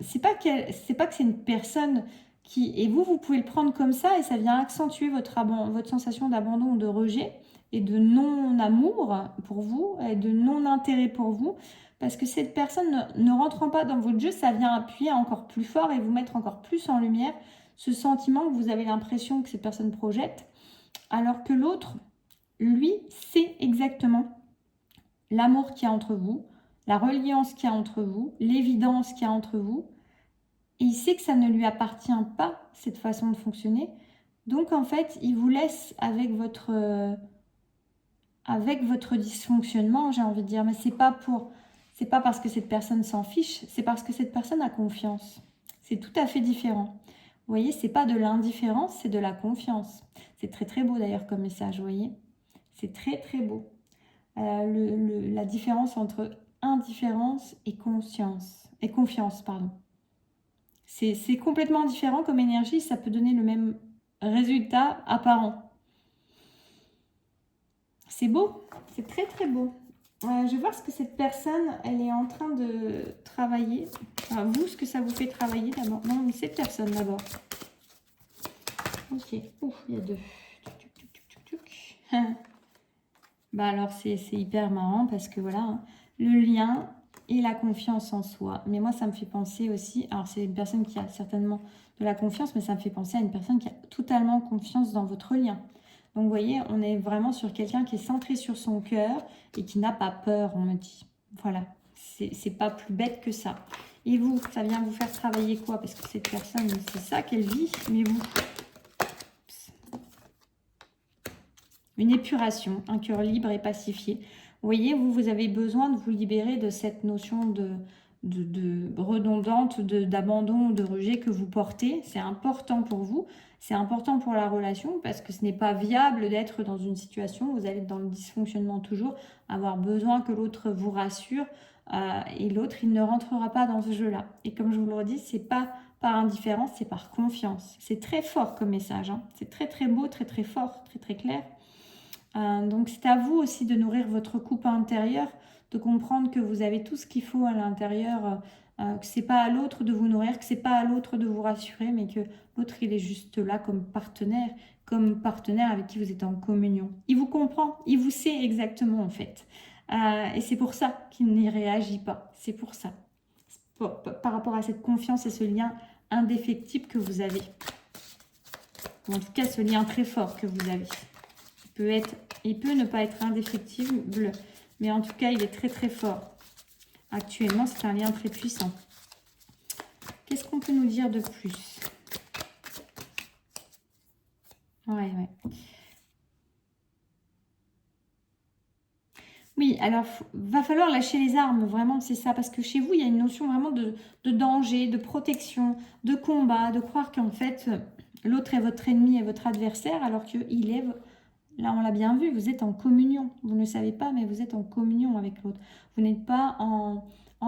C'est pas que c'est une personne qui... Et vous pouvez le prendre comme ça, et ça vient accentuer votre sensation d'abandon ou de rejet, et de non-amour pour vous, et de non-intérêt pour vous. Parce que cette personne ne rentrant pas dans votre jeu, ça vient appuyer encore plus fort et vous mettre encore plus en lumière ce sentiment que vous avez l'impression que cette personne projette, alors que l'autre, lui, sait exactement l'amour qu'il y a entre vous, la reliance qu'il y a entre vous, l'évidence qu'il y a entre vous, et il sait que ça ne lui appartient pas, cette façon de fonctionner. Donc en fait, il vous laisse avec votre dysfonctionnement, j'ai envie de dire, mais c'est pas parce que cette personne s'en fiche, c'est parce que cette personne a confiance. C'est tout à fait différent. Vous voyez, c'est pas de l'indifférence, c'est de la confiance. C'est très très beau d'ailleurs comme message, vous voyez. C'est très très beau. La différence entre indifférence et confiance, pardon. C'est complètement différent comme énergie, ça peut donner le même résultat apparent. C'est beau, c'est très très beau. Je vais voir ce que cette personne, elle est en train de travailler. Enfin, vous, ce que ça vous fait travailler d'abord. Non, mais cette personne d'abord. Ok. Ouf, il y a deux. Bah alors, c'est hyper marrant parce que voilà, hein, le lien et la confiance en soi. Mais moi, ça me fait penser aussi... Alors, c'est une personne qui a certainement de la confiance, mais ça me fait penser à une personne qui a totalement confiance dans votre lien. Donc, vous voyez, on est vraiment sur quelqu'un qui est centré sur son cœur et qui n'a pas peur, on me dit. Voilà, c'est pas plus bête que ça. Et vous, ça vient vous faire travailler quoi? Parce que cette personne, c'est ça qu'elle vit, mais vous... Une épuration, un cœur libre et pacifié. Vous voyez, vous avez besoin de vous libérer de cette notion de redondante, d'abandon, de rejet que vous portez. C'est important pour vous, c'est important pour la relation parce que ce n'est pas viable d'être dans une situation où vous allez être dans le dysfonctionnement toujours, avoir besoin que l'autre vous rassure et l'autre, il ne rentrera pas dans ce jeu-là. Et comme je vous le redis, c'est pas par indifférence, c'est par confiance. C'est très fort comme message, hein. C'est très très beau, très très fort, très très clair. Donc c'est à vous aussi de nourrir votre coupe intérieure, de comprendre que vous avez tout ce qu'il faut à l'intérieur que c'est pas à l'autre de vous nourrir, que c'est pas à l'autre de vous rassurer, mais que l'autre, il est juste là comme partenaire avec qui vous êtes en communion. Il vous comprend, il vous sait exactement en fait. Et c'est pour ça qu'il n'y réagit pas. C'est pour ça. Par rapport à cette confiance et ce lien indéfectible que vous avez. Ou en tout cas, ce lien très fort que vous avez. Il peut ne pas être indéfectible, mais en tout cas, il est très très fort. Actuellement, c'est un lien très puissant. Qu'est-ce qu'on peut nous dire de plus? Ouais. Oui, alors, va falloir lâcher les armes, vraiment, c'est ça. Parce que chez vous, il y a une notion vraiment de danger, de protection, de combat, de croire qu'en fait, l'autre est votre ennemi et votre adversaire, alors qu'il est... Là, on l'a bien vu, vous êtes en communion. Vous ne le savez pas, mais vous êtes en communion avec l'autre. Vous n'êtes pas en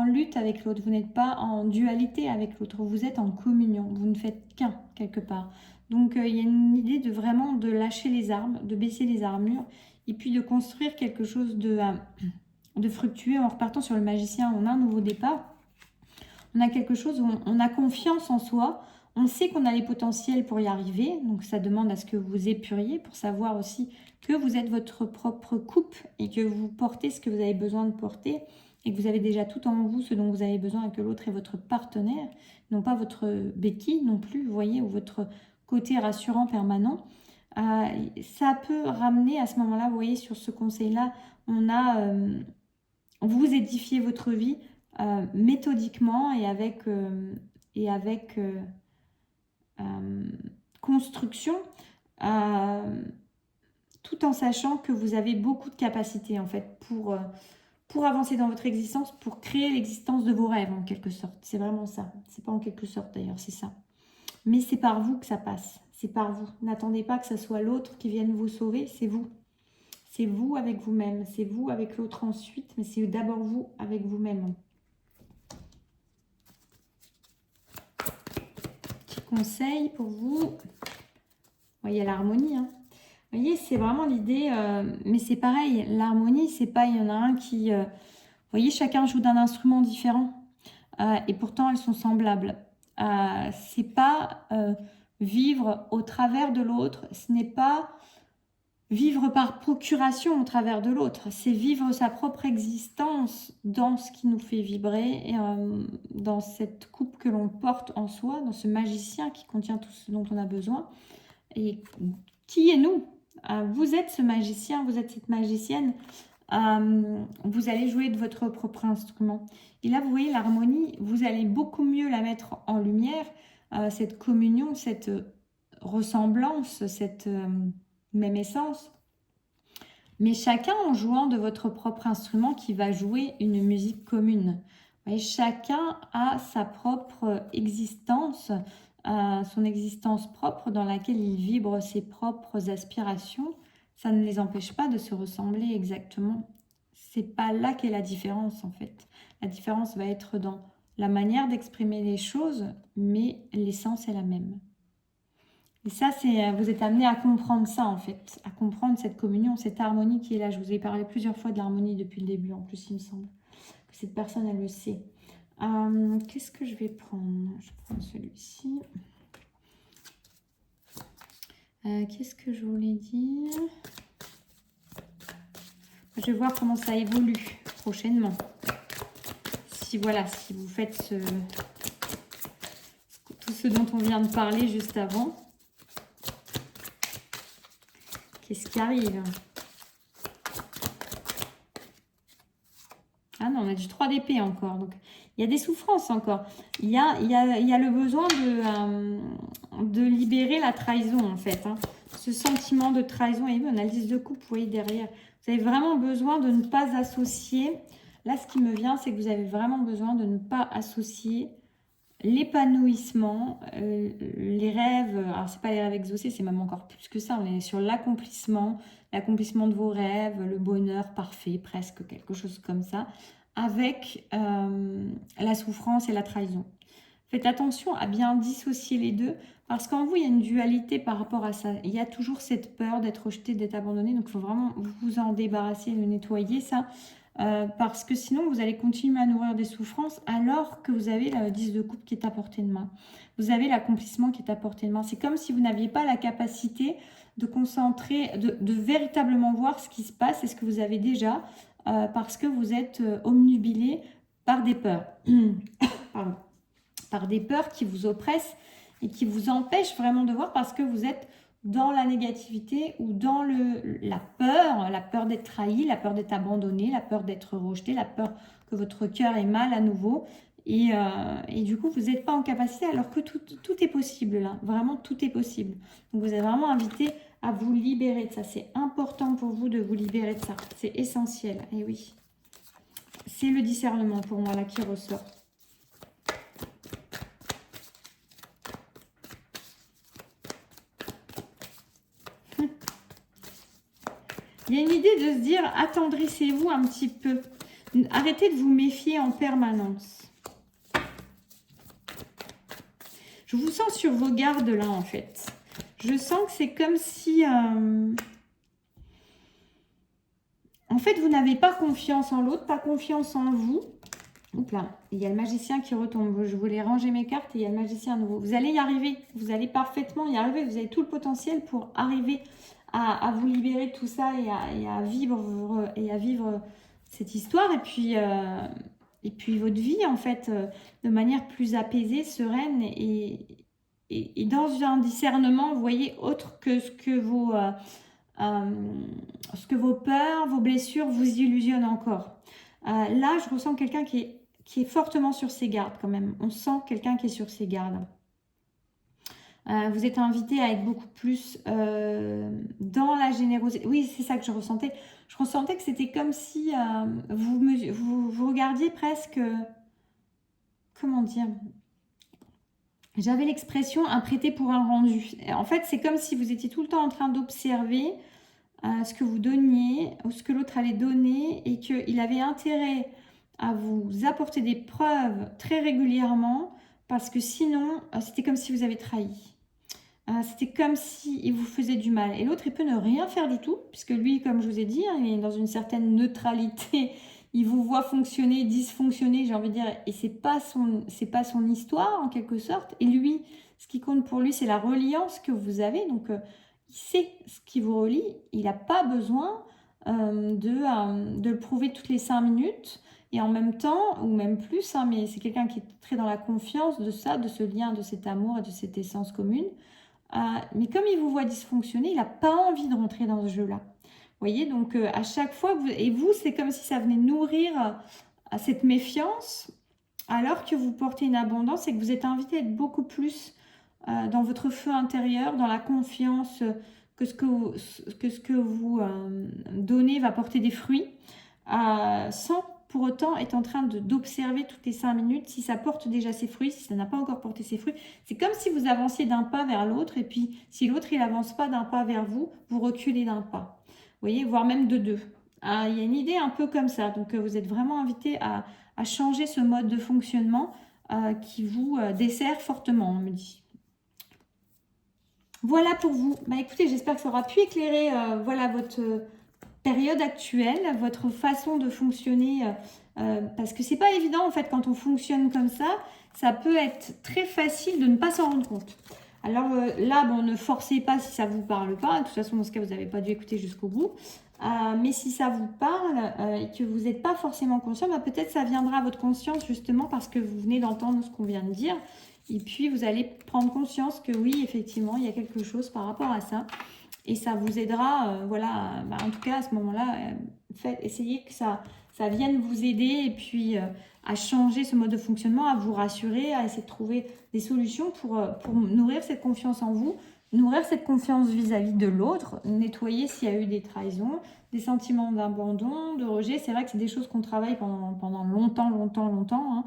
lutte avec l'autre. Vous n'êtes pas en dualité avec l'autre. Vous êtes en communion. Vous ne faites qu'un, quelque part. Donc, il y a une idée de vraiment de lâcher les armes, de baisser les armures, et puis de construire quelque chose de fructueux. En repartant sur le magicien, on a un nouveau départ. On a quelque chose où on a confiance en soi. On sait qu'on a les potentiels pour y arriver, donc ça demande à ce que vous épuriez pour savoir aussi que vous êtes votre propre coupe et que vous portez ce que vous avez besoin de porter et que vous avez déjà tout en vous, ce dont vous avez besoin et que l'autre est votre partenaire, non pas votre béquille non plus, vous voyez, ou votre côté rassurant permanent. Ça peut ramener à ce moment-là, vous voyez, sur ce conseil-là, on a... vous édifiez votre vie méthodiquement et avec construction, tout en sachant que vous avez beaucoup de capacités en fait pour avancer dans votre existence, pour créer l'existence de vos rêves en quelque sorte. C'est vraiment ça. C'est pas en quelque sorte d'ailleurs, c'est ça. Mais c'est par vous que ça passe. C'est par vous. N'attendez pas que ce soit l'autre qui vienne vous sauver, c'est vous. C'est vous avec vous-même. C'est vous avec l'autre ensuite, mais c'est d'abord vous avec vous-même. Conseil pour vous. Il y a l'harmonie. Hein. Vous voyez, c'est vraiment l'idée, mais c'est pareil, l'harmonie, c'est pas, il y en a un qui... vous voyez, chacun joue d'un instrument différent. Et pourtant, elles sont semblables. C'est pas vivre au travers de l'autre, ce n'est pas vivre par procuration au travers de l'autre, c'est vivre sa propre existence dans ce qui nous fait vibrer, et, dans cette coupe que l'on porte en soi, dans ce magicien qui contient tout ce dont on a besoin. Et qui est nous? Vous êtes ce magicien, vous êtes cette magicienne, vous allez jouer de votre propre instrument. Et là, vous voyez, l'harmonie, vous allez beaucoup mieux la mettre en lumière, cette communion, cette ressemblance, cette... même essence, mais chacun en jouant de votre propre instrument qui va jouer une musique commune. Vous voyez, chacun a sa propre existence, son existence propre dans laquelle il vibre ses propres aspirations. Ça ne les empêche pas de se ressembler exactement. C'est pas là qu'est la différence en fait. La différence va être dans la manière d'exprimer les choses, mais l'essence est la même. Et ça, vous êtes amené à comprendre ça, en fait, à comprendre cette communion, cette harmonie qui est là. Je vous ai parlé plusieurs fois de l'harmonie depuis le début, en plus, il me semble que cette personne, elle le sait. Qu'est-ce que je vais prendre? Je prends celui-ci. Qu'est-ce que je voulais dire? Je vais voir comment ça évolue prochainement. Si, voilà, si vous faites tout ce dont on vient de parler juste avant. Qu'est-ce qui arrive? Ah non, on a du 3 d'épée encore. Donc, il y a des souffrances encore. Il y a le besoin de libérer la trahison, en fait. Hein. Ce sentiment de trahison. Et on a le 10 de coupe, vous voyez, derrière. Vous avez vraiment besoin de ne pas associer. Là, ce qui me vient, c'est que vous avez vraiment besoin de ne pas associer l'épanouissement, les rêves, alors c'est pas les rêves exaucés, c'est même encore plus que ça, on est sur l'accomplissement de vos rêves, le bonheur parfait, presque quelque chose comme ça, avec la souffrance et la trahison. Faites attention à bien dissocier les deux, parce qu'en vous, il y a une dualité par rapport à ça. Il y a toujours cette peur d'être rejeté, d'être abandonné, donc il faut vraiment vous en débarrasser, le nettoyer, ça. parce que sinon vous allez continuer à nourrir des souffrances alors que vous avez le 10 de coupe qui est à portée de main. Vous avez l'accomplissement qui est à portée de main. C'est comme si vous n'aviez pas la capacité de concentrer, de véritablement voir ce qui se passe et ce que vous avez déjà, parce que vous êtes omnubilé par des peurs. Pardon. Par des peurs qui vous oppressent et qui vous empêchent vraiment de voir parce que vous êtes dans la négativité ou dans la peur d'être trahi, la peur d'être abandonné, la peur d'être rejeté, la peur que votre cœur ait mal à nouveau. Et du coup, vous n'êtes pas en capacité alors que tout est possible là. Vraiment, tout est possible. Donc, vous êtes vraiment invité à vous libérer de ça. C'est important pour vous de vous libérer de ça. C'est essentiel. Et oui, c'est le discernement pour moi là qui ressort. Il y a une idée de se dire, attendrissez-vous un petit peu. Arrêtez de vous méfier en permanence. Je vous sens sur vos gardes là en fait. Je sens que c'est comme si... en fait, vous n'avez pas confiance en l'autre, pas confiance en vous. Oups là, il y a le magicien qui retombe. Je voulais ranger mes cartes et il y a le magicien à nouveau. Vous allez y arriver. Vous allez parfaitement y arriver. Vous avez tout le potentiel pour arriver à vous libérer de tout ça et à vivre cette histoire. Et puis votre vie, en fait, de manière plus apaisée, sereine et dans un discernement, vous voyez, autre que ce que vos peurs, vos blessures vous illusionnent encore. Là, je ressens quelqu'un qui est fortement sur ses gardes quand même. On sent quelqu'un qui est sur ses gardes. Vous êtes invité à être beaucoup plus dans la générosité. Oui, c'est ça que je ressentais. Je ressentais que c'était comme si vous regardiez presque... comment dire? J'avais l'expression un prêté pour un rendu. En fait, c'est comme si vous étiez tout le temps en train d'observer ce que vous donniez ou ce que l'autre allait donner et qu'il avait intérêt à vous apporter des preuves très régulièrement parce que sinon, c'était comme si vous avez trahi. C'était comme s'il vous faisait du mal. Et l'autre, il peut ne rien faire du tout, puisque lui, comme je vous ai dit, hein, il est dans une certaine neutralité. Il vous voit fonctionner, dysfonctionner, j'ai envie de dire, et c'est pas son histoire, en quelque sorte. Et lui, ce qui compte pour lui, c'est la reliance que vous avez. Donc, il sait ce qui vous relie. Il n'a pas besoin de le prouver toutes les 5 minutes. Et en même temps, ou même plus, hein, mais c'est quelqu'un qui est très dans la confiance de ça, de ce lien, de cet amour et de cette essence commune. Mais comme il vous voit dysfonctionner, il n'a pas envie de rentrer dans ce jeu-là. Vous voyez, donc à chaque fois, c'est comme si ça venait nourrir cette méfiance, alors que vous portez une abondance et que vous êtes invité à être beaucoup plus dans votre feu intérieur, dans la confiance que ce que vous donnez va porter des fruits, sans pour autant être en train d'observer toutes les 5 minutes si ça porte déjà ses fruits, si ça n'a pas encore porté ses fruits. C'est comme si vous avanciez d'un pas vers l'autre et puis si l'autre il n'avance pas d'un pas vers vous, vous reculez d'un pas. Vous voyez, voire même de 2. Il y a une idée un peu comme ça. Donc vous êtes vraiment invité à changer ce mode de fonctionnement qui vous dessert fortement, on me dit. Voilà pour vous. Bah écoutez, j'espère que ça aura pu éclairer voilà, votre période actuelle, votre façon de fonctionner, parce que c'est pas évident en fait quand on fonctionne comme ça peut être très facile de ne pas s'en rendre compte. Alors là, bon, ne forcez pas si ça vous parle pas, de toute façon dans ce cas vous n'avez pas dû écouter jusqu'au bout, mais si ça vous parle et que vous n'êtes pas forcément conscient, bah, peut-être ça viendra à votre conscience justement parce que vous venez d'entendre ce qu'on vient de dire, et puis vous allez prendre conscience que oui, effectivement, il y a quelque chose par rapport à ça. Et ça vous aidera, voilà, bah en tout cas à ce moment-là, essayez que ça vienne vous aider et puis à changer ce mode de fonctionnement, à vous rassurer, à essayer de trouver des solutions pour nourrir cette confiance en vous, nourrir cette confiance vis-à-vis de l'autre, nettoyer s'il y a eu des trahisons, des sentiments d'abandon, de rejet. C'est vrai que c'est des choses qu'on travaille pendant longtemps, hein,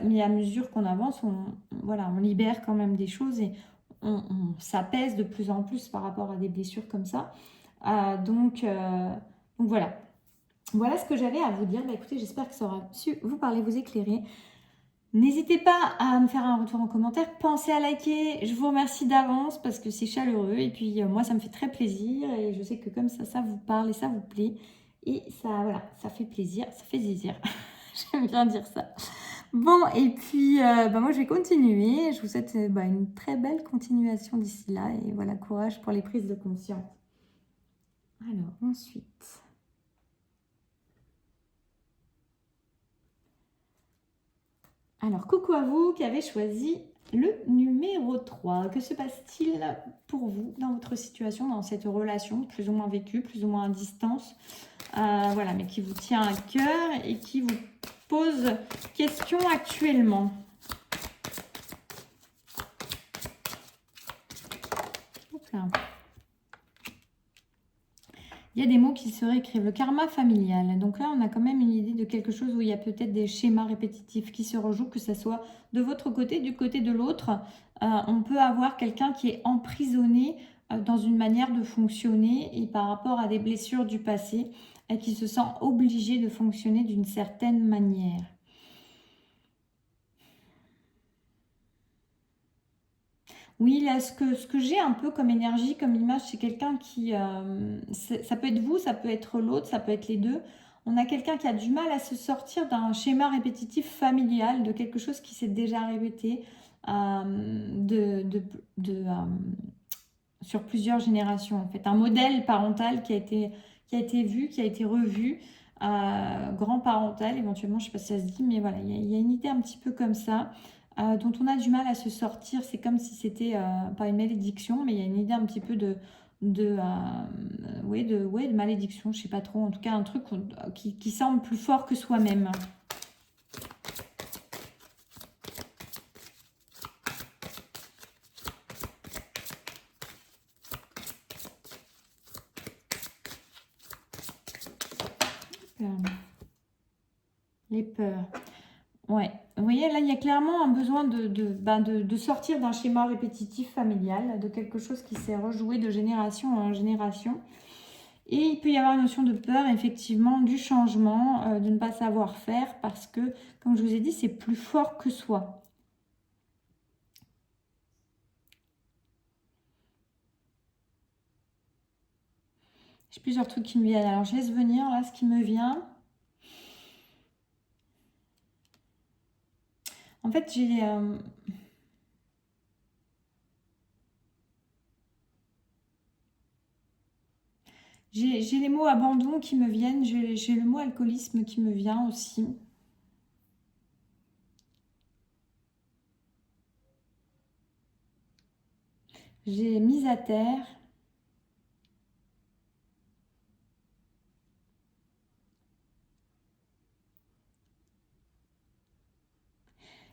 mais à mesure qu'on avance, on libère quand même des choses et on s'apaise de plus en plus par rapport à des blessures comme ça. Donc voilà. Voilà ce que j'avais à vous dire. Bah, écoutez, j'espère que ça aura su vous parler, vous éclairer. N'hésitez pas à me faire un retour en commentaire. Pensez à liker. Je vous remercie d'avance parce que c'est chaleureux. Et puis moi, ça me fait très plaisir. Et je sais que comme ça vous parle et ça vous plaît. Et ça, voilà, ça fait plaisir, ça fait zizir. J'aime bien dire ça. Bon, et puis, moi, je vais continuer. Je vous souhaite une très belle continuation d'ici là. Et voilà, courage pour les prises de conscience. Alors, ensuite. Alors, coucou à vous qui avez choisi le numéro 3. Que se passe-t-il pour vous dans votre situation, dans cette relation, plus ou moins vécue, plus ou moins à distance, voilà, mais qui vous tient à cœur et qui vous pose question actuellement? Hop là. Il y a des mots qui se réécrivent. Le karma familial. Donc là, on a quand même une idée de quelque chose où il y a peut-être des schémas répétitifs qui se rejouent, que ce soit de votre côté, du côté de l'autre. On peut avoir quelqu'un qui est emprisonné dans une manière de fonctionner et par rapport à des blessures du passé et qui se sent obligé de fonctionner d'une certaine manière. Oui, là, ce que j'ai un peu comme énergie, comme image, c'est quelqu'un qui... ça peut être vous, ça peut être l'autre, ça peut être les deux. On a quelqu'un qui a du mal à se sortir d'un schéma répétitif familial, de quelque chose qui s'est déjà répété sur plusieurs générations. En fait, un modèle parental qui a été vu, qui a été revu, grand parental éventuellement, je ne sais pas si ça se dit, mais voilà, il y a une idée un petit peu comme ça. Dont on a du mal à se sortir. C'est comme si c'était pas une malédiction, mais il y a une idée un petit peu de malédiction, je sais pas trop. En tout cas, un truc qui semble plus fort que soi-même. Les peurs. Ouais, vous voyez, là, il y a clairement un besoin de sortir d'un schéma répétitif familial, de quelque chose qui s'est rejoué de génération en génération. Et il peut y avoir une notion de peur, effectivement, du changement, de ne pas savoir faire, parce que, comme je vous ai dit, c'est plus fort que soi. J'ai plusieurs trucs qui me viennent. Alors, je laisse venir, là, ce qui me vient. En fait, j'ai les mots abandon qui me viennent. J'ai le mot alcoolisme qui me vient aussi. J'ai mise à terre.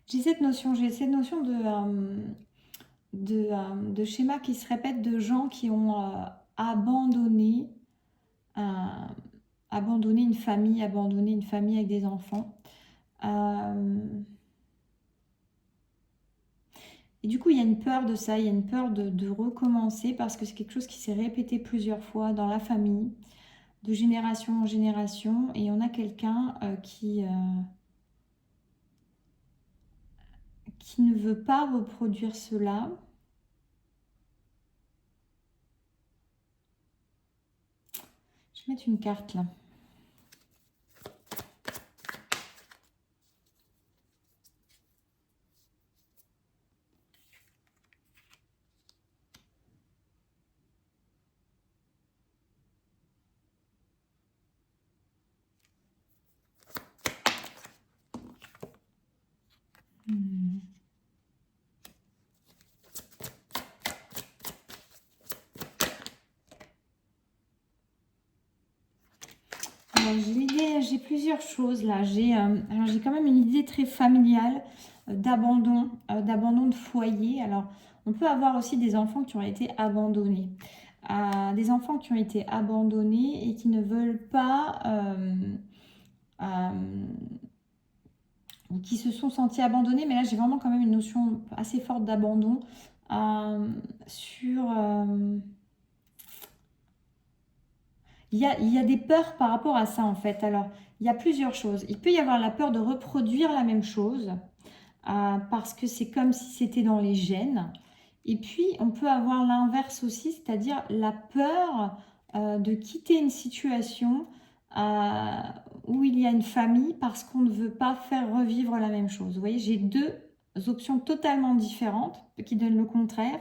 J'ai cette notion de schéma qui se répète, de gens qui ont abandonné, une famille, avec des enfants. Et du coup, il y a une peur de ça, il y a une peur de recommencer parce que c'est quelque chose qui s'est répété plusieurs fois dans la famille, de génération en génération. Et on a quelqu'un qui ne veut pas reproduire cela. Je vais mettre une carte là. J'ai plusieurs choses là. J'ai quand même une idée très familiale d'abandon de foyer. Alors, on peut avoir aussi des enfants qui ont été abandonnés. Des enfants qui ont été abandonnés et qui ne veulent pas, qui se sont sentis abandonnés. Mais là, j'ai vraiment quand même une notion assez forte d'abandon sur... Il y a des peurs par rapport à ça en fait. Alors, il y a plusieurs choses. Il peut y avoir la peur de reproduire la même chose parce que c'est comme si c'était dans les gènes. Et puis, on peut avoir l'inverse aussi, c'est-à-dire la peur de quitter une situation où il y a une famille parce qu'on ne veut pas faire revivre la même chose. Vous voyez, j'ai deux options totalement différentes qui donnent le contraire,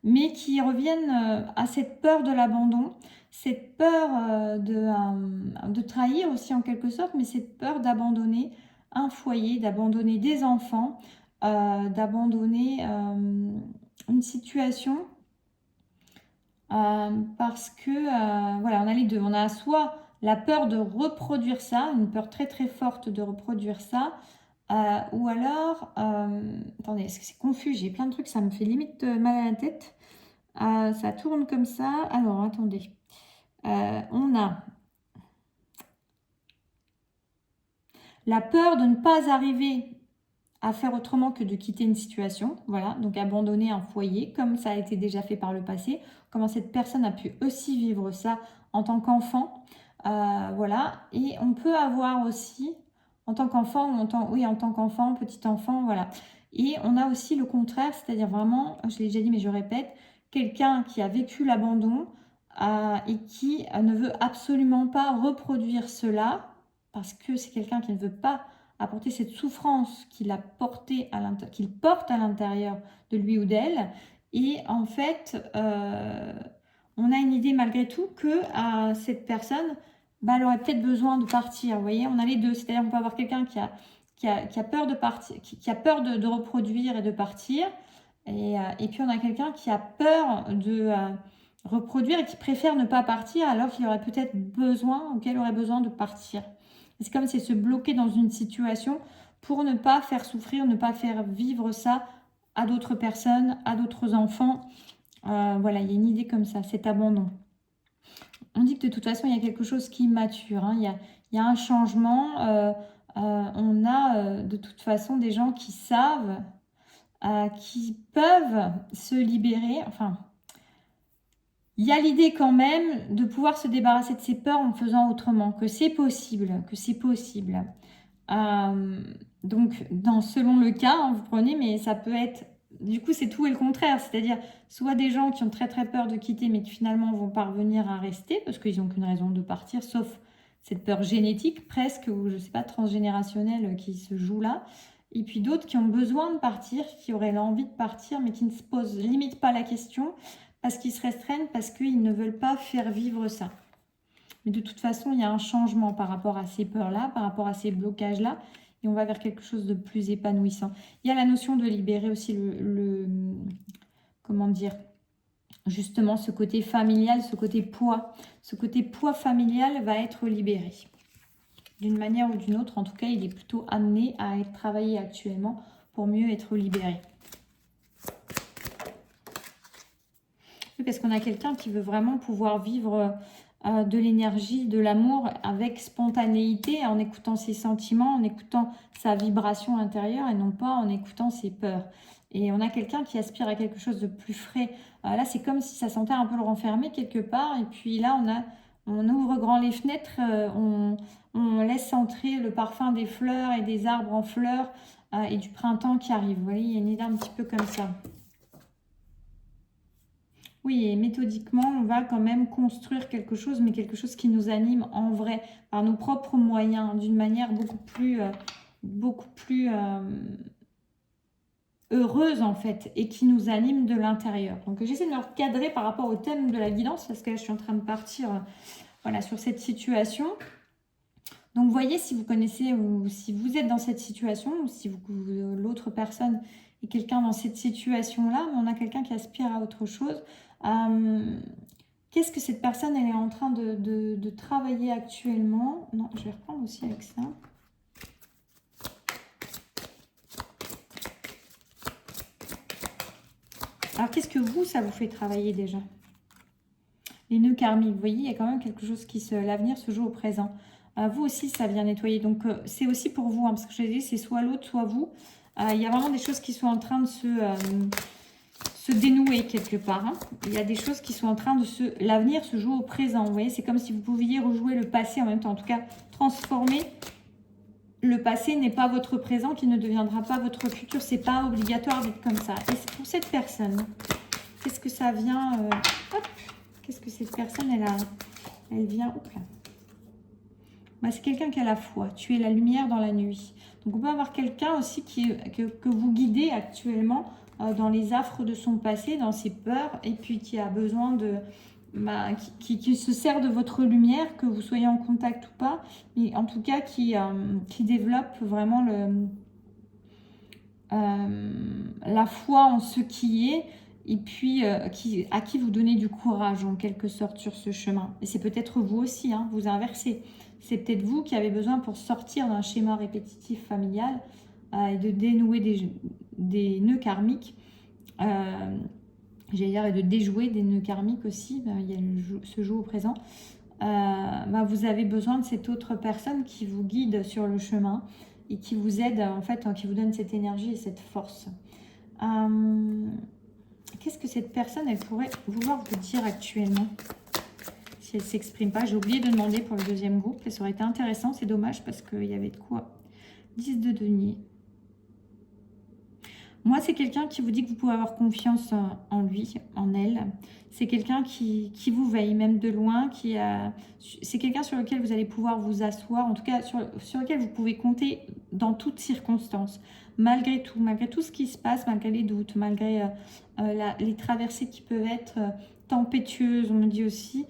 mais qui reviennent à cette peur de l'abandon, cette peur de trahir aussi en quelque sorte, mais cette peur d'abandonner un foyer, d'abandonner des enfants, d'abandonner une situation parce que voilà, on a les deux. On a soit la peur de reproduire ça, une peur très très forte de reproduire ça, ou alors, attendez, est-ce que c'est confus? J'ai plein de trucs, ça me fait limite mal à la tête. Ça tourne comme ça. Alors, attendez. On a la peur de ne pas arriver à faire autrement que de quitter une situation. Voilà, donc abandonner un foyer, comme ça a été déjà fait par le passé. Comment cette personne a pu aussi vivre ça en tant qu'enfant. Voilà, et on peut avoir aussi, en tant qu'enfant, ou en tant qu'enfant, petit enfant, voilà. Et on a aussi le contraire, c'est-à-dire vraiment, je l'ai déjà dit mais je répète, quelqu'un qui a vécu l'abandon et qui ne veut absolument pas reproduire cela, parce que c'est quelqu'un qui ne veut pas apporter cette souffrance qu'il porte à l'intérieur de lui ou d'elle. Et en fait, on a une idée malgré tout que cette personne, elle aurait peut-être besoin de partir. Vous voyez, on a les deux. C'est-à-dire qu'on peut avoir quelqu'un qui a peur de partir, qui a peur de reproduire et de partir. Et puis on a quelqu'un qui a peur de reproduire et qui préfère ne pas partir alors qu'il aurait peut-être besoin ou qu'elle aurait besoin de partir. C'est comme si se bloquer dans une situation pour ne pas faire souffrir, ne pas faire vivre ça à d'autres personnes, à d'autres enfants. Voilà, il y a une idée comme ça, cet abandon. On dit que de toute façon, il y a quelque chose qui mature. Hein. Il y a un changement. On a de toute façon des gens qui savent, qui peuvent se libérer. Enfin, il y a l'idée quand même de pouvoir se débarrasser de ses peurs en faisant autrement, que c'est possible, que c'est possible. Donc, selon le cas, hein, vous prenez, mais ça peut être... Du coup, c'est tout et le contraire, c'est-à-dire soit des gens qui ont très très peur de quitter, mais qui finalement vont parvenir à rester, parce qu'ils n'ont qu'une raison de partir, sauf cette peur génétique presque, ou je ne sais pas, transgénérationnelle qui se joue là. Et puis d'autres qui ont besoin de partir, qui auraient l'envie de partir, mais qui ne se posent limite pas la question, parce qu'ils se restreignent, parce qu'ils ne veulent pas faire vivre ça. Mais de toute façon, il y a un changement par rapport à ces peurs-là, par rapport à ces blocages-là, et on va vers quelque chose de plus épanouissant. Il y a la notion de libérer aussi comment dire, justement ce côté familial, ce côté poids. Ce côté poids familial va être libéré. D'une manière ou d'une autre, en tout cas, il est plutôt amené à être travaillé actuellement pour mieux être libéré. Oui, parce qu'on a quelqu'un qui veut vraiment pouvoir vivre de l'énergie, de l'amour avec spontanéité, en écoutant ses sentiments, en écoutant sa vibration intérieure et non pas en écoutant ses peurs. Et on a quelqu'un qui aspire à quelque chose de plus frais. Là, c'est comme si ça sentait un peu le renfermer quelque part. Et puis là, on ouvre grand les fenêtres, on laisse entrer le parfum des fleurs et des arbres en fleurs et du printemps qui arrive. Vous voyez, il y a une idée un petit peu comme ça. Oui, et méthodiquement, on va quand même construire quelque chose, mais quelque chose qui nous anime en vrai, par nos propres moyens, d'une manière beaucoup plus heureuse en fait, et qui nous anime de l'intérieur. Donc j'essaie de me recadrer par rapport au thème de la guidance, parce que là, je suis en train de partir voilà, sur cette situation. Donc, voyez si vous connaissez ou si vous êtes dans cette situation, ou si l'autre personne est quelqu'un dans cette situation-là, mais on a quelqu'un qui aspire à autre chose. Qu'est-ce que cette personne elle est en train de travailler actuellement? Non, je vais reprendre aussi avec ça. Alors, qu'est-ce que ça vous fait travailler déjà? Les nœuds karmiques, vous voyez, il y a quand même quelque chose qui l'avenir se joue au présent. Vous aussi, ça vient nettoyer. Donc, c'est aussi pour vous, hein, parce que je l'ai dit, c'est soit l'autre, soit vous. Il y a vraiment des choses qui sont en train de se dénouer quelque part. Hein. Il y a des choses qui sont en train de l'avenir se joue au présent. Vous voyez, c'est comme si vous pouviez rejouer le passé en même temps. En tout cas, transformer le passé n'est pas votre présent, qui ne deviendra pas votre futur. C'est pas obligatoire d'être comme ça. Et c'est pour cette personne. Qu'est-ce que ça vient Qu'est-ce que cette personne, elle vient... Hop là. Bah, c'est quelqu'un qui a la foi. Tu es la lumière dans la nuit. Donc on peut avoir quelqu'un aussi que vous guidez actuellement dans les affres de son passé, dans ses peurs, et puis qui a besoin de... Bah, qui se sert de votre lumière, que vous soyez en contact ou pas, mais en tout cas qui développe vraiment la foi en ce qui est, et puis à qui vous donnez du courage en quelque sorte sur ce chemin. Et c'est peut-être vous aussi, hein, vous inversez. C'est peut-être vous qui avez besoin pour sortir d'un schéma répétitif familial et de dénouer des nœuds karmiques. J'allais dire, et de déjouer des nœuds karmiques aussi. Il y a ce jeu au présent. Vous avez besoin de cette autre personne qui vous guide sur le chemin et qui vous aide, en fait, qui vous donne cette énergie et cette force. Qu'est-ce que cette personne, elle pourrait vouloir vous dire actuellement si elle ne s'exprime pas? J'ai oublié de demander pour le deuxième groupe et ça aurait été intéressant. C'est dommage parce qu'il y avait de quoi. 10 de denier. Moi, c'est quelqu'un qui vous dit que vous pouvez avoir confiance en lui, en elle. C'est quelqu'un qui vous veille, même de loin. C'est quelqu'un sur lequel vous allez pouvoir vous asseoir, en tout cas sur lequel vous pouvez compter dans toutes circonstances. Malgré tout ce qui se passe, malgré les doutes, malgré les traversées qui peuvent être tempétueuses, on me dit aussi.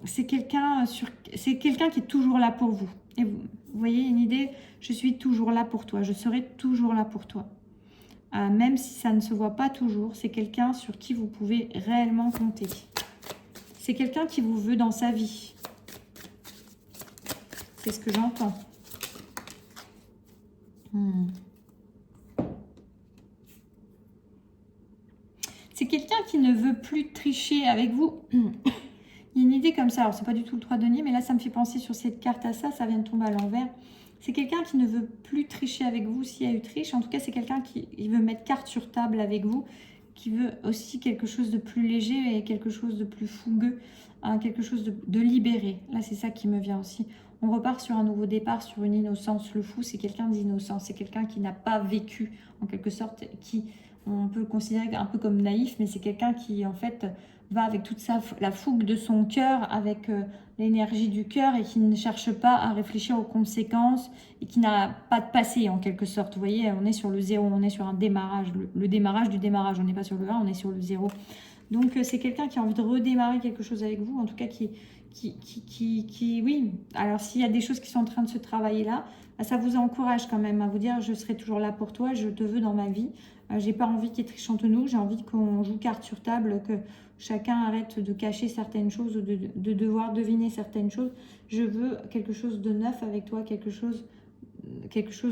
C'est quelqu'un qui est toujours là pour vous. Et vous voyez une idée, je suis toujours là pour toi, je serai toujours là pour toi. Même si ça ne se voit pas toujours, c'est quelqu'un sur qui vous pouvez réellement compter. C'est quelqu'un qui vous veut dans sa vie. C'est ce que j'entends. C'est quelqu'un qui ne veut plus tricher avec vous. Il y a une idée comme ça, alors c'est pas du tout le 3 de denier, mais là ça me fait penser sur cette carte à ça, ça vient de tomber à l'envers. C'est quelqu'un qui ne veut plus tricher avec vous s'il y a eu triche. En tout cas, c'est quelqu'un qui veut mettre carte sur table avec vous, qui veut aussi quelque chose de plus léger et quelque chose de plus fougueux, quelque chose de libéré. Là, c'est ça qui me vient aussi. On repart sur un nouveau départ, sur une innocence. Le fou, c'est quelqu'un d'innocent. C'est quelqu'un qui n'a pas vécu, en quelque sorte, on peut le considérer un peu comme naïf, mais c'est quelqu'un qui, en fait, va avec toute la fougue de son cœur, avec l'énergie du cœur et qui ne cherche pas à réfléchir aux conséquences et qui n'a pas de passé en quelque sorte. Vous voyez, on est sur le 0, on est sur un démarrage, le démarrage du démarrage, on n'est pas sur le 1, on est sur le 0. Donc c'est quelqu'un qui a envie de redémarrer quelque chose avec vous, en tout cas oui. Alors s'il y a des choses qui sont en train de se travailler là, ça vous encourage quand même à vous dire je serai toujours là pour toi, je te veux dans ma vie. J'ai pas envie qu'il y ait triche entre nous, j'ai envie qu'on joue carte sur table, que chacun arrête de cacher certaines choses, de devoir deviner certaines choses. Je veux quelque chose de neuf avec toi, quelque chose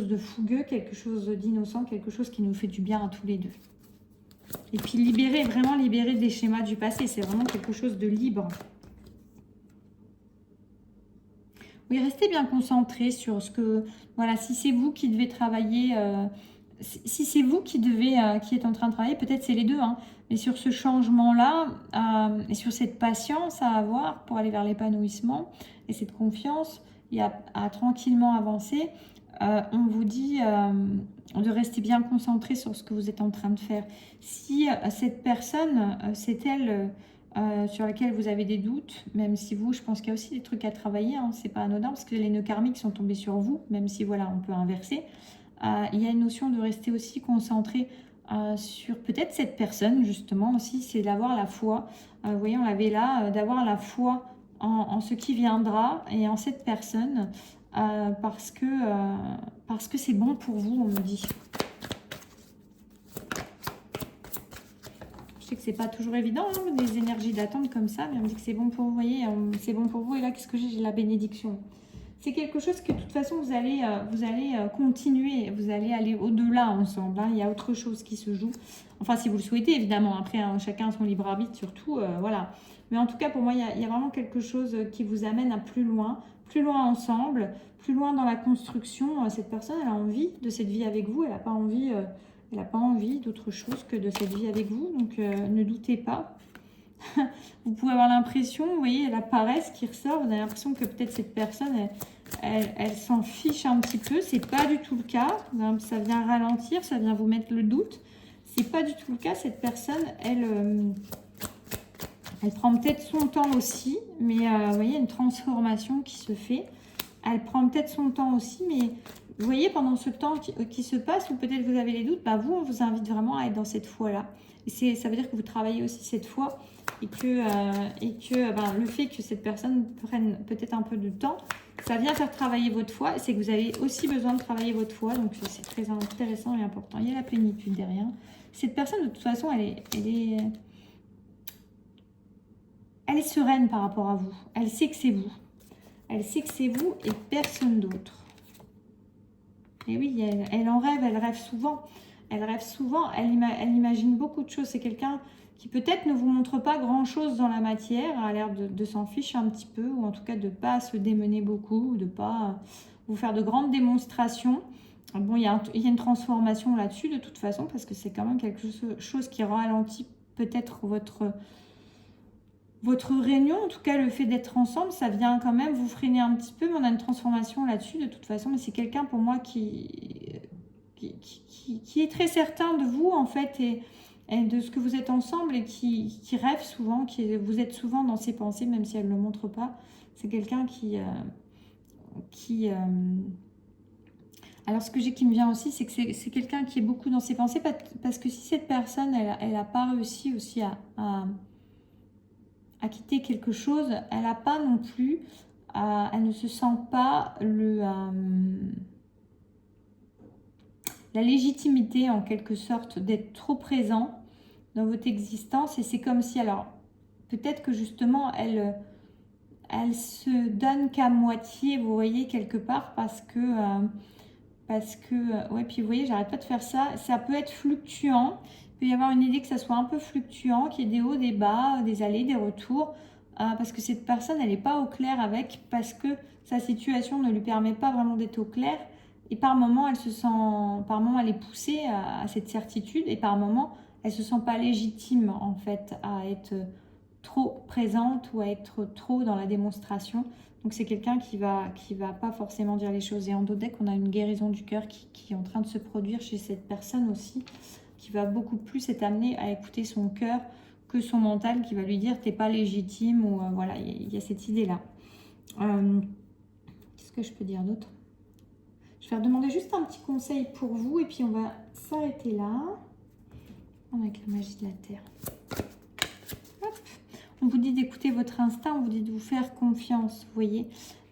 de fougueux, quelque chose d'innocent, quelque chose qui nous fait du bien à tous les deux. Et puis vraiment libérer des schémas du passé, c'est vraiment quelque chose de libre. Oui, restez bien concentré sur ce que... Voilà, si c'est vous qui devez travailler... si c'est vous qui êtes en train de travailler, peut-être c'est les deux, hein, mais sur ce changement-là et sur cette patience à avoir pour aller vers l'épanouissement et cette confiance et à tranquillement avancer, on vous dit de rester bien concentré sur ce que vous êtes en train de faire. Si cette personne, c'est elle sur laquelle vous avez des doutes, même si vous, je pense qu'il y a aussi des trucs à travailler, hein, c'est pas anodin parce que les nœuds karmiques sont tombés sur vous, même si voilà, on peut inverser. Il y a une notion de rester aussi concentré sur peut-être cette personne, justement, aussi, c'est d'avoir la foi. Vous voyez, on l'avait là, d'avoir la foi en ce qui viendra et en cette personne, parce que c'est bon pour vous, on me dit. Je sais que c'est pas toujours évident, hein, des énergies d'attente comme ça, mais on me dit que c'est bon pour vous, voyez, c'est bon pour vous, et là, qu'est-ce que j'ai la bénédiction. C'est quelque chose que de toute façon, vous allez continuer, vous allez aller au-delà ensemble. Hein. Il y a autre chose qui se joue. Enfin, si vous le souhaitez, évidemment. Après, hein, chacun a son libre arbitre, surtout. Voilà. Mais en tout cas, pour moi, il y a vraiment quelque chose qui vous amène à plus loin ensemble, plus loin dans la construction. Cette personne, elle a envie de cette vie avec vous. Elle n'a pas envie d'autre chose que de cette vie avec vous. Donc, ne doutez pas. Vous pouvez avoir l'impression, vous voyez, la paresse qui ressort, vous avez l'impression que peut-être cette personne, elle s'en fiche un petit peu. C'est pas du tout le cas. Ça vient ralentir, ça vient vous mettre le doute. C'est pas du tout le cas. Cette personne, Elle prend peut-être son temps aussi, mais vous voyez, il y a une transformation qui se fait. Elle prend peut-être son temps aussi, mais vous voyez, pendant ce temps qui se passe, ou peut-être vous avez les doutes, bah vous, on vous invite vraiment à être dans cette foi-là. Et ça veut dire que vous travaillez aussi cette foi et que ben, le fait que cette personne prenne peut-être un peu de temps, ça vient faire travailler votre foi. C'est que vous avez aussi besoin de travailler votre foi, donc c'est très intéressant et important. Il y a la plénitude derrière. Cette personne, de toute façon, elle est sereine par rapport à vous. Elle sait que c'est vous. Elle sait que c'est vous et personne d'autre. Et oui, elle en rêve, elle rêve souvent. Elle rêve souvent, elle imagine beaucoup de choses. C'est quelqu'un qui peut-être ne vous montre pas grand-chose dans la matière, a l'air de s'en ficher un petit peu, ou en tout cas de ne pas se démener beaucoup, ou de ne pas vous faire de grandes démonstrations. Bon, il y a une transformation là-dessus de toute façon, parce que c'est quand même quelque chose qui ralentit peut-être votre réunion, en tout cas le fait d'être ensemble, ça vient quand même vous freiner un petit peu, mais on a une transformation là-dessus de toute façon, mais c'est quelqu'un pour moi qui est très certain de vous en fait et de ce que vous êtes ensemble et qui rêve souvent, vous êtes souvent dans ses pensées même si elle ne le montre pas. C'est quelqu'un alors ce que j'ai qui me vient aussi, c'est que c'est quelqu'un qui est beaucoup dans ses pensées parce que si cette personne, elle n'a pas réussi aussi à quitter quelque chose, elle n'a pas non plus, elle ne se sent pas la légitimité en quelque sorte d'être trop présent dans votre existence. Et c'est comme si, alors peut-être que justement elle se donne qu'à moitié, vous voyez, quelque part, parce que ouais, puis vous voyez, j'arrête pas de faire ça, ça peut être fluctuant. Il peut y avoir une idée que ça soit un peu fluctuant, qu'il y ait des hauts, des bas, des allées, des retours, parce que cette personne, elle n'est pas au clair avec, parce que sa situation ne lui permet pas vraiment d'être au clair, et par moment, elle est poussée à cette certitude, et par moment, elle se sent pas légitime, en fait, à être trop présente ou à être trop dans la démonstration. Donc c'est quelqu'un qui va pas forcément dire les choses. Et en dos-deck, on a une guérison du cœur qui est en train de se produire chez cette personne aussi, qui va beaucoup plus être amenée à écouter son cœur que son mental qui va lui dire t'es pas légitime ou voilà, il y a cette idée-là. Qu'est-ce que je peux dire d'autre? Je vais demander juste un petit conseil pour vous et puis on va s'arrêter là avec la magie de la Terre. On vous dit d'écouter votre instinct, on vous dit de vous faire confiance, vous voyez.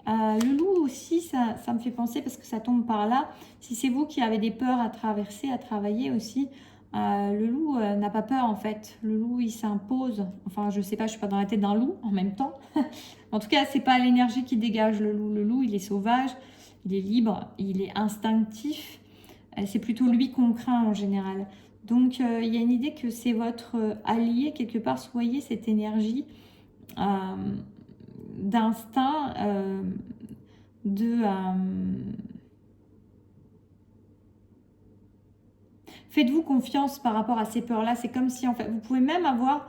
Le loup aussi, ça me fait penser parce que ça tombe par là. Si c'est vous qui avez des peurs à traverser, à travailler aussi, le loup n'a pas peur en fait. Le loup, il s'impose. Enfin, je sais pas, je suis pas dans la tête d'un loup en même temps. En tout cas, c'est pas l'énergie qui dégage le loup. Le loup, il est sauvage, il est libre, il est instinctif. C'est plutôt lui qu'on craint en général. Donc, il y a une idée que c'est votre allié, quelque part, soyez cette énergie d'instinct, Faites-vous confiance par rapport à ces peurs-là. C'est comme si, en fait, vous pouvez même avoir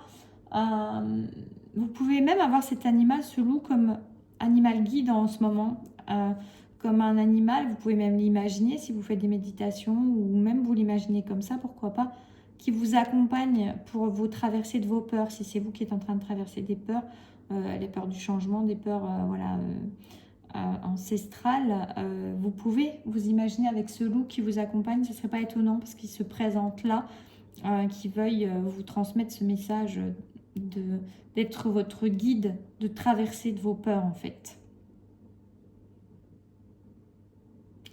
cet animal, ce loup, comme animal guide en ce moment. Comme un animal, vous pouvez même l'imaginer si vous faites des méditations ou même vous l'imaginez comme ça, pourquoi pas, qui vous accompagne pour vous traverser de vos peurs, si c'est vous qui êtes en train de traverser des peurs, les peurs du changement, des peurs ancestrales, vous pouvez vous imaginer avec ce loup qui vous accompagne, ce ne serait pas étonnant parce qu'il se présente là, qui veuille vous transmettre ce message d'être votre guide, de traverser de vos peurs en fait.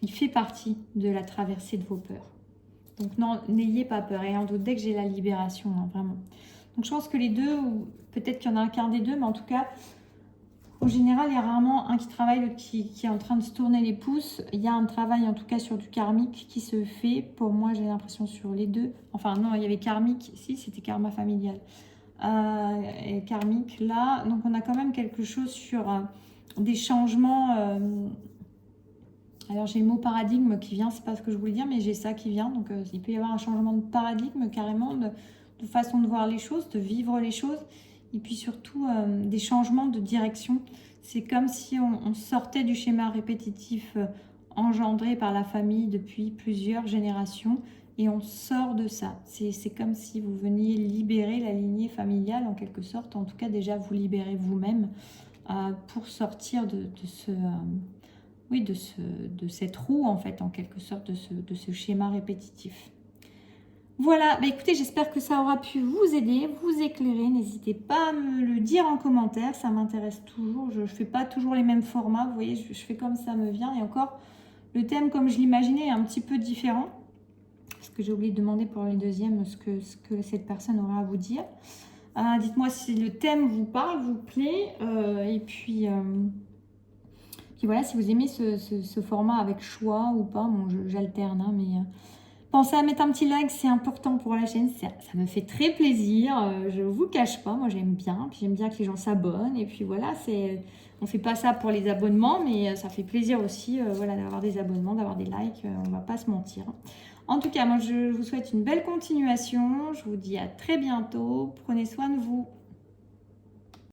Il fait partie de la traversée de vos peurs. Donc non, n'ayez pas peur. Et en d'autres, dès que j'ai la libération, hein, vraiment. Donc je pense que les deux, ou peut-être qu'il y en a qu'un des deux, mais en tout cas, en général, il y a rarement un qui travaille, l'autre qui est en train de se tourner les pouces. Il y a un travail, en tout cas, sur du karmique qui se fait. Pour moi, j'ai l'impression sur les deux. Enfin, non, il y avait karmique. Si, c'était karma familial. Et karmique, là. Donc, on a quand même quelque chose sur des changements... alors, j'ai le mot paradigme qui vient. C'est pas ce que je voulais dire, mais j'ai ça qui vient. Donc, il peut y avoir un changement de paradigme, carrément, de façon de voir les choses, de vivre les choses. Et puis surtout, des changements de direction. C'est comme si on sortait du schéma répétitif engendré par la famille depuis plusieurs générations. et on sort de ça. C'est comme si vous veniez libérer la lignée familiale en quelque sorte. En tout cas, déjà, vous libérez vous-même pour sortir de ce... oui, de cette roue, en fait, en quelque sorte, de ce schéma répétitif. Voilà, bah écoutez, j'espère que ça aura pu vous aider, vous éclairer. N'hésitez pas à me le dire en commentaire, ça m'intéresse toujours. Je ne fais pas toujours les mêmes formats, vous voyez, je fais comme ça me vient. Et encore, le thème, comme je l'imaginais, est un petit peu différent. Parce que j'ai oublié de demander pour les deuxièmes ce que cette personne aura à vous dire. Dites-moi si le thème vous parle, vous plaît. Et puis voilà, si vous aimez ce format avec choix ou pas, bon, j'alterne, hein, mais pensez à mettre un petit like, c'est important pour la chaîne, ça me fait très plaisir, je vous cache pas, moi j'aime bien, puis j'aime bien que les gens s'abonnent, et puis voilà, on fait pas ça pour les abonnements, mais ça fait plaisir aussi voilà, d'avoir des abonnements, d'avoir des likes, on va pas se mentir. En tout cas, moi je vous souhaite une belle continuation, je vous dis à très bientôt, prenez soin de vous.